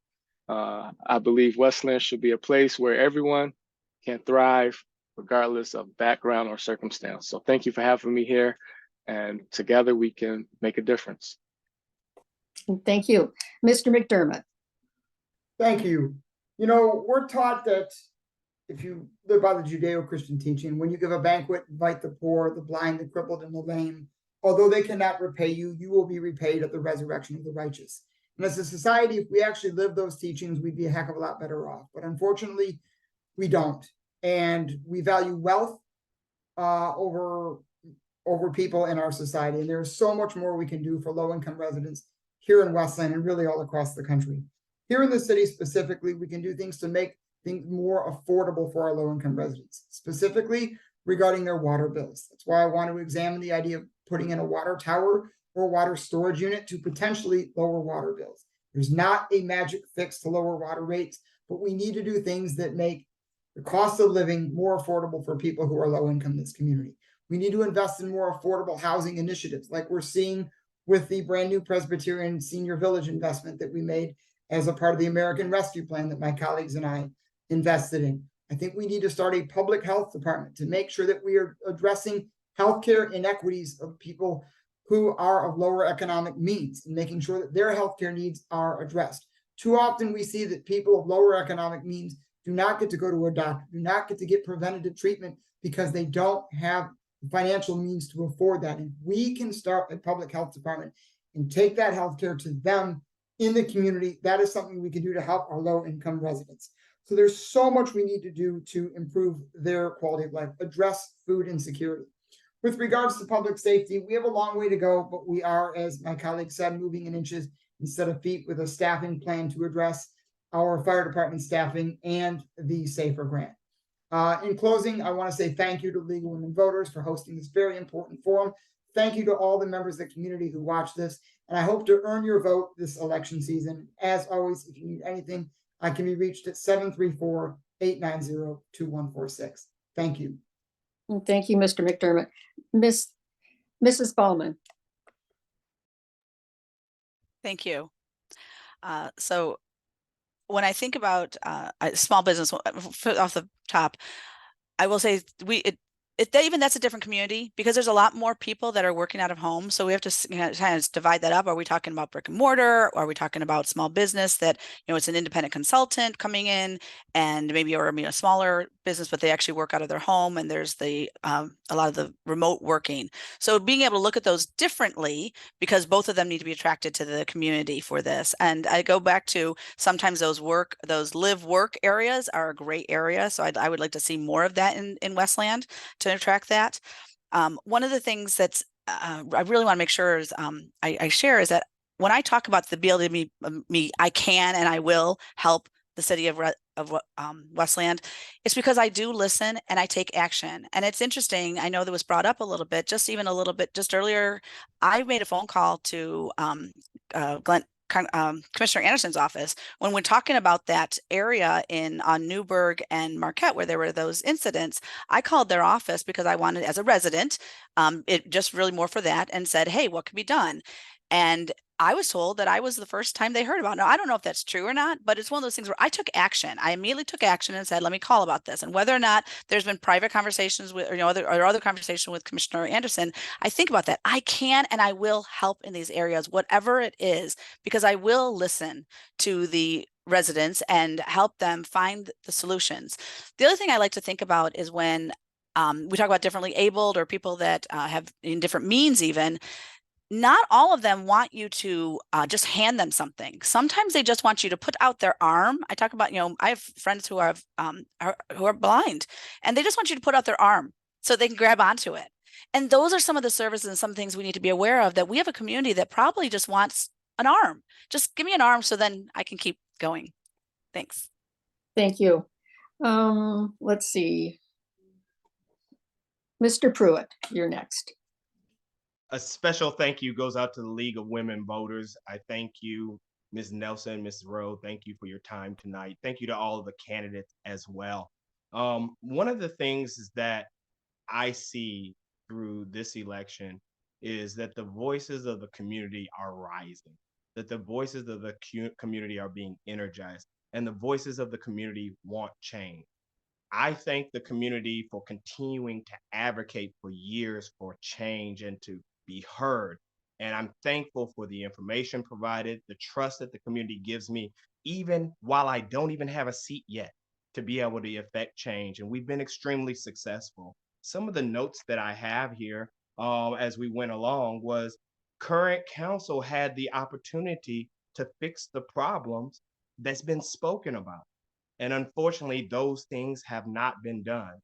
I believe Westland should be a place where everyone can thrive regardless of background or circumstance. So thank you for having me here, and together we can make a difference. Thank you. Mr. McDermott. Thank you. You know, we're taught that if you live by the Judeo-Christian teaching, when you give a banquet, invite the poor, the blind, the crippled, and the lame, although they cannot repay you, you will be repaid at the resurrection of the righteous. And as a society, if we actually live those teachings, we'd be a heck of a lot better off. But unfortunately, we don't. And we value wealth over people in our society. And there's so much more we can do for low-income residents here in Westland and really all across the country. Here in the city specifically, we can do things to make things more affordable for our low-income residents, specifically regarding their water bills. That's why I want to examine the idea of putting in a water tower or water storage unit to potentially lower water bills. There's not a magic fix to lower water rates, but we need to do things that make the cost of living more affordable for people who are low income in this community. We need to invest in more affordable housing initiatives, like we're seeing with the brand new Presbyterian Senior Village investment that we made as a part of the American Rescue Plan that my colleagues and I invested in. I think we need to start a public health department to make sure that we are addressing healthcare inequities of people who are of lower economic means and making sure that their healthcare needs are addressed. Too often we see that people of lower economic means do not get to go to a doctor, do not get to get preventative treatment because they don't have financial means to afford that. And we can start a public health department and take that healthcare to them in the community. That is something we can do to help our low income residents. So there's so much we need to do to improve their quality of life, address food insecurity. With regards to public safety, we have a long way to go, but we are, as my colleague said, moving in inches instead of feet with a staffing plan to address our fire department staffing and the SAFER grant. In closing, I want to say thank you to League of Women Voters for hosting this very important forum. Thank you to all the members of the community who watch this, and I hope to earn your vote this election season. As always, if you need anything, I can be reached at 734-890-2146. Thank you. Thank you, Mr. McDermott. Mrs. Ballman. Thank you. So when I think about small business off the top, I will say that's a different community because there's a lot more people that are working out of home. So we have to kind of divide that up. Are we talking about brick and mortar? Or are we talking about small business that, it's an independent consultant coming in and maybe, or a smaller business, but they actually work out of their home and there's a lot of the remote working. So being able to look at those differently because both of them need to be attracted to the community for this. And I go back to sometimes those live work areas are a great area. So I would like to see more of that in Westland to attract that. One of the things that's I really want to make sure is I share is that when I talk about the ability to me, I can and I will help the city of Westland. It's because I do listen and I take action. And it's interesting. I know that was brought up a little bit, just earlier. I made a phone call to Commissioner Anderson's office when we're talking about that area on Newburgh and Marquette where there were those incidents. I called their office because I wanted, as a resident, it just really more for that, and said, hey, what can be done? And I was told that I was the first time they heard about it. Now, I don't know if that's true or not, but it's one of those things where I took action. I immediately took action and said, let me call about this. And whether or not there's been private conversations with, other conversation with Commissioner Anderson, I think about that. I can and I will help in these areas, whatever it is, because I will listen to the residents and help them find the solutions. The other thing I like to think about is when we talk about differently abled or people that have in different means even, not all of them want you to just hand them something. Sometimes they just want you to put out their arm. I talk about, I have friends who are blind, and they just want you to put out their arm so they can grab onto it. And those are some of the services and some things we need to be aware of, that we have a community that probably just wants an arm. Just give me an arm so then I can keep going. Thanks. Thank you. Let's see. Mr. Pruitt, you're next. A special thank you goes out to the League of Women Voters. I thank you, Ms. Nelson, Ms. Rowe. Thank you for your time tonight. Thank you to all of the candidates as well. One of the things is that I see through this election is that the voices of the community are rising, that the voices of the community are being energized, and the voices of the community want change. I thank the community for continuing to advocate for years for change and to be heard. And I'm thankful for the information provided, the trust that the community gives me, even while I don't even have a seat yet, to be able to affect change. And we've been extremely successful. Some of the notes that I have here as we went along was current council had the opportunity to fix the problems that's been spoken about. And unfortunately, those things have not been done.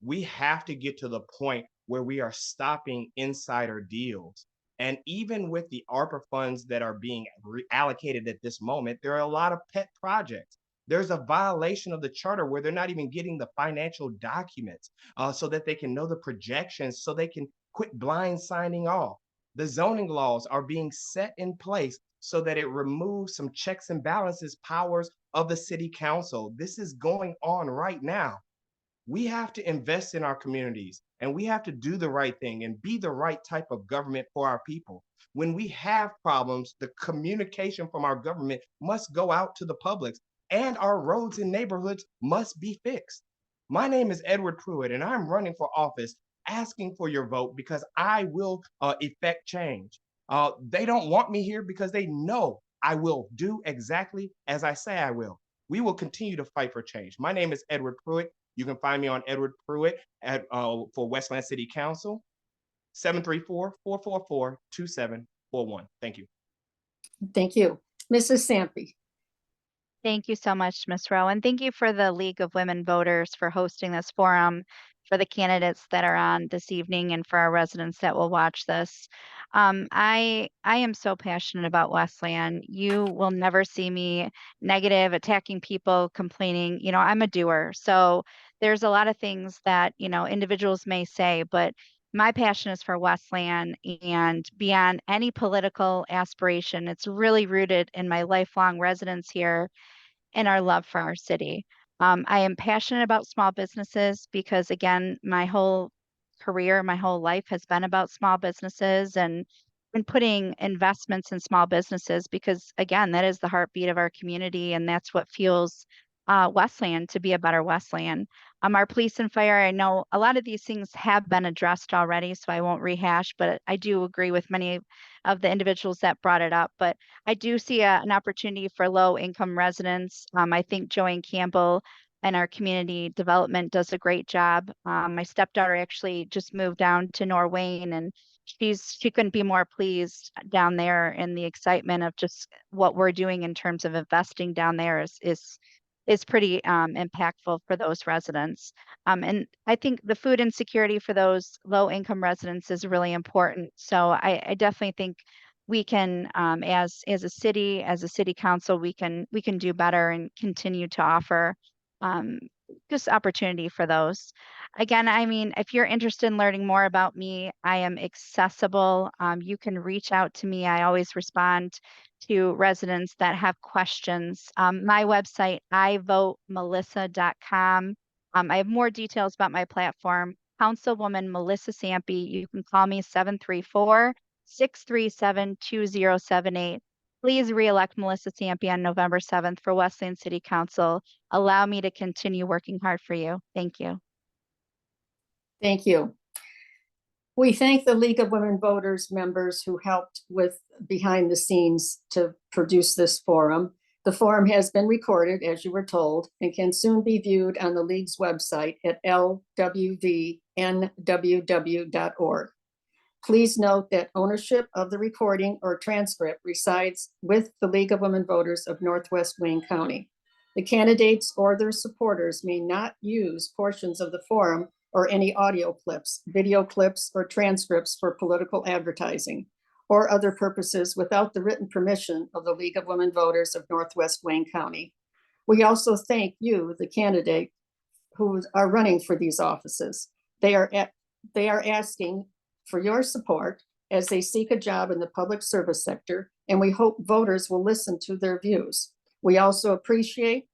We have to get to the point where we are stopping insider deals. And even with the ARPA funds that are being reallocated at this moment, there are a lot of pet projects. There's a violation of the charter where they're not even getting the financial documents so that they can know the projections, so they can quit blind signing off. The zoning laws are being set in place so that it removes some checks and balances powers of the city council. This is going on right now. We have to invest in our communities, and we have to do the right thing and be the right type of government for our people. When we have problems, the communication from our government must go out to the public and our roads and neighborhoods must be fixed. My name is Edward Pruitt, and I'm running for office asking for your vote because I will effect change. They don't want me here because they know I will do exactly as I say I will. We will continue to fight for change. My name is Edward Pruitt. You can find me on Edward Pruitt for Westland City Council, 734-444-2741. Thank you. Thank you. Mrs. Sampe. Thank you so much, Ms. Rowe, and thank you for the League of Women Voters for hosting this forum, for the candidates that are on this evening, and for our residents that will watch this. I am so passionate about Westland. You will never see me negative, attacking people, complaining. You know, I'm a doer. So there's a lot of things that, you know, individuals may say, but my passion is for Westland, and beyond any political aspiration, it's really rooted in my lifelong residence here and our love for our city. I am passionate about small businesses because, again, my whole career, my whole life has been about small businesses and putting investments in small businesses because, again, that is the heartbeat of our community, and that's what fuels Westland to be a better Westland. Our police and fire, I know a lot of these things have been addressed already, so I won't rehash, but I do agree with many of the individuals that brought it up. But I do see an opportunity for low income residents. I think Joanne Campbell and our community development does a great job. My stepdaughter actually just moved down to Norwayne, and she couldn't be more pleased down there, and the excitement of just what we're doing in terms of investing down there is pretty impactful for those residents. And I think the food insecurity for those low income residents is really important. So I definitely think we can, as a city council, we can do better and continue to offer just opportunity for those. Again, I mean, if you're interested in learning more about me, I am accessible. You can reach out to me. I always respond to residents that have questions. My website, ivotemelissa.com. I have more details about my platform. Councilwoman Melissa Sampe, you can call me 734-637-2078. Please re-elect Melissa Sampe on November 7th for Westland City Council. Allow me to continue working hard for you. Thank you. Thank you. We thank the League of Women Voters members who helped with behind the scenes to produce this forum. The forum has been recorded, as you were told, and can soon be viewed on the League's website at lwvnww.org. Please note that ownership of the recording or transcript resides with the League of Women Voters of Northwest Wayne County. The candidates or their supporters may not use portions of the forum or any audio clips, video clips, or transcripts for political advertising or other purposes without the written permission of the League of Women Voters of Northwest Wayne County. We also thank you, the candidate, who are running for these offices. They are asking for your support as they seek a job in the public service sector, and we hope voters will listen to their views. We also appreciate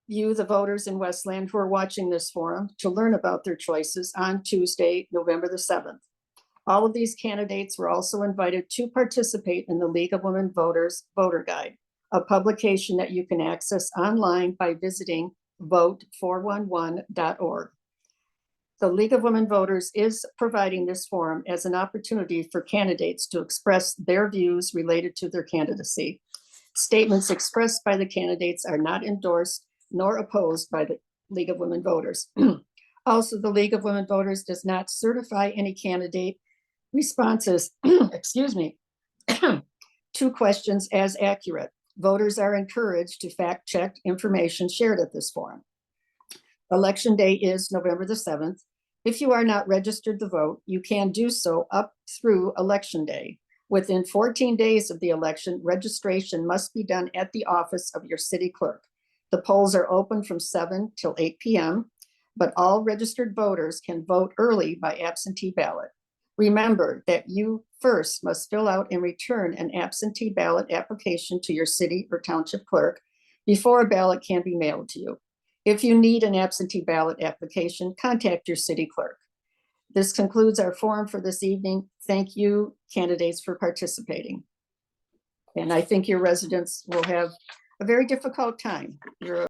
you, the voters in Westland, who are watching this forum to learn about their choices on Tuesday, November the 7th. All of these candidates were also invited to participate in the League of Women Voters Voter Guide, a publication that you can access online by visiting vote411.org. The League of Women Voters is providing this forum as an opportunity for candidates to express their views related to their candidacy. Statements expressed by the candidates are not endorsed nor opposed by the League of Women Voters. Also, the League of Women Voters does not certify any candidate responses, excuse me, to questions as accurate. Voters are encouraged to fact check information shared at this forum. Election day is November the 7th. If you are not registered to vote, you can do so up through election day. Within 14 days of the election, registration must be done at the office of your city clerk. The polls are open from 7 till 8 p.m., but all registered voters can vote early by absentee ballot. Remember that you first must fill out and return an absentee ballot application to your city or township clerk before a ballot can be mailed to you. If you need an absentee ballot application, contact your city clerk. This concludes our forum for this evening. Thank you, candidates, for participating. And I think your residents will have a very difficult time. You're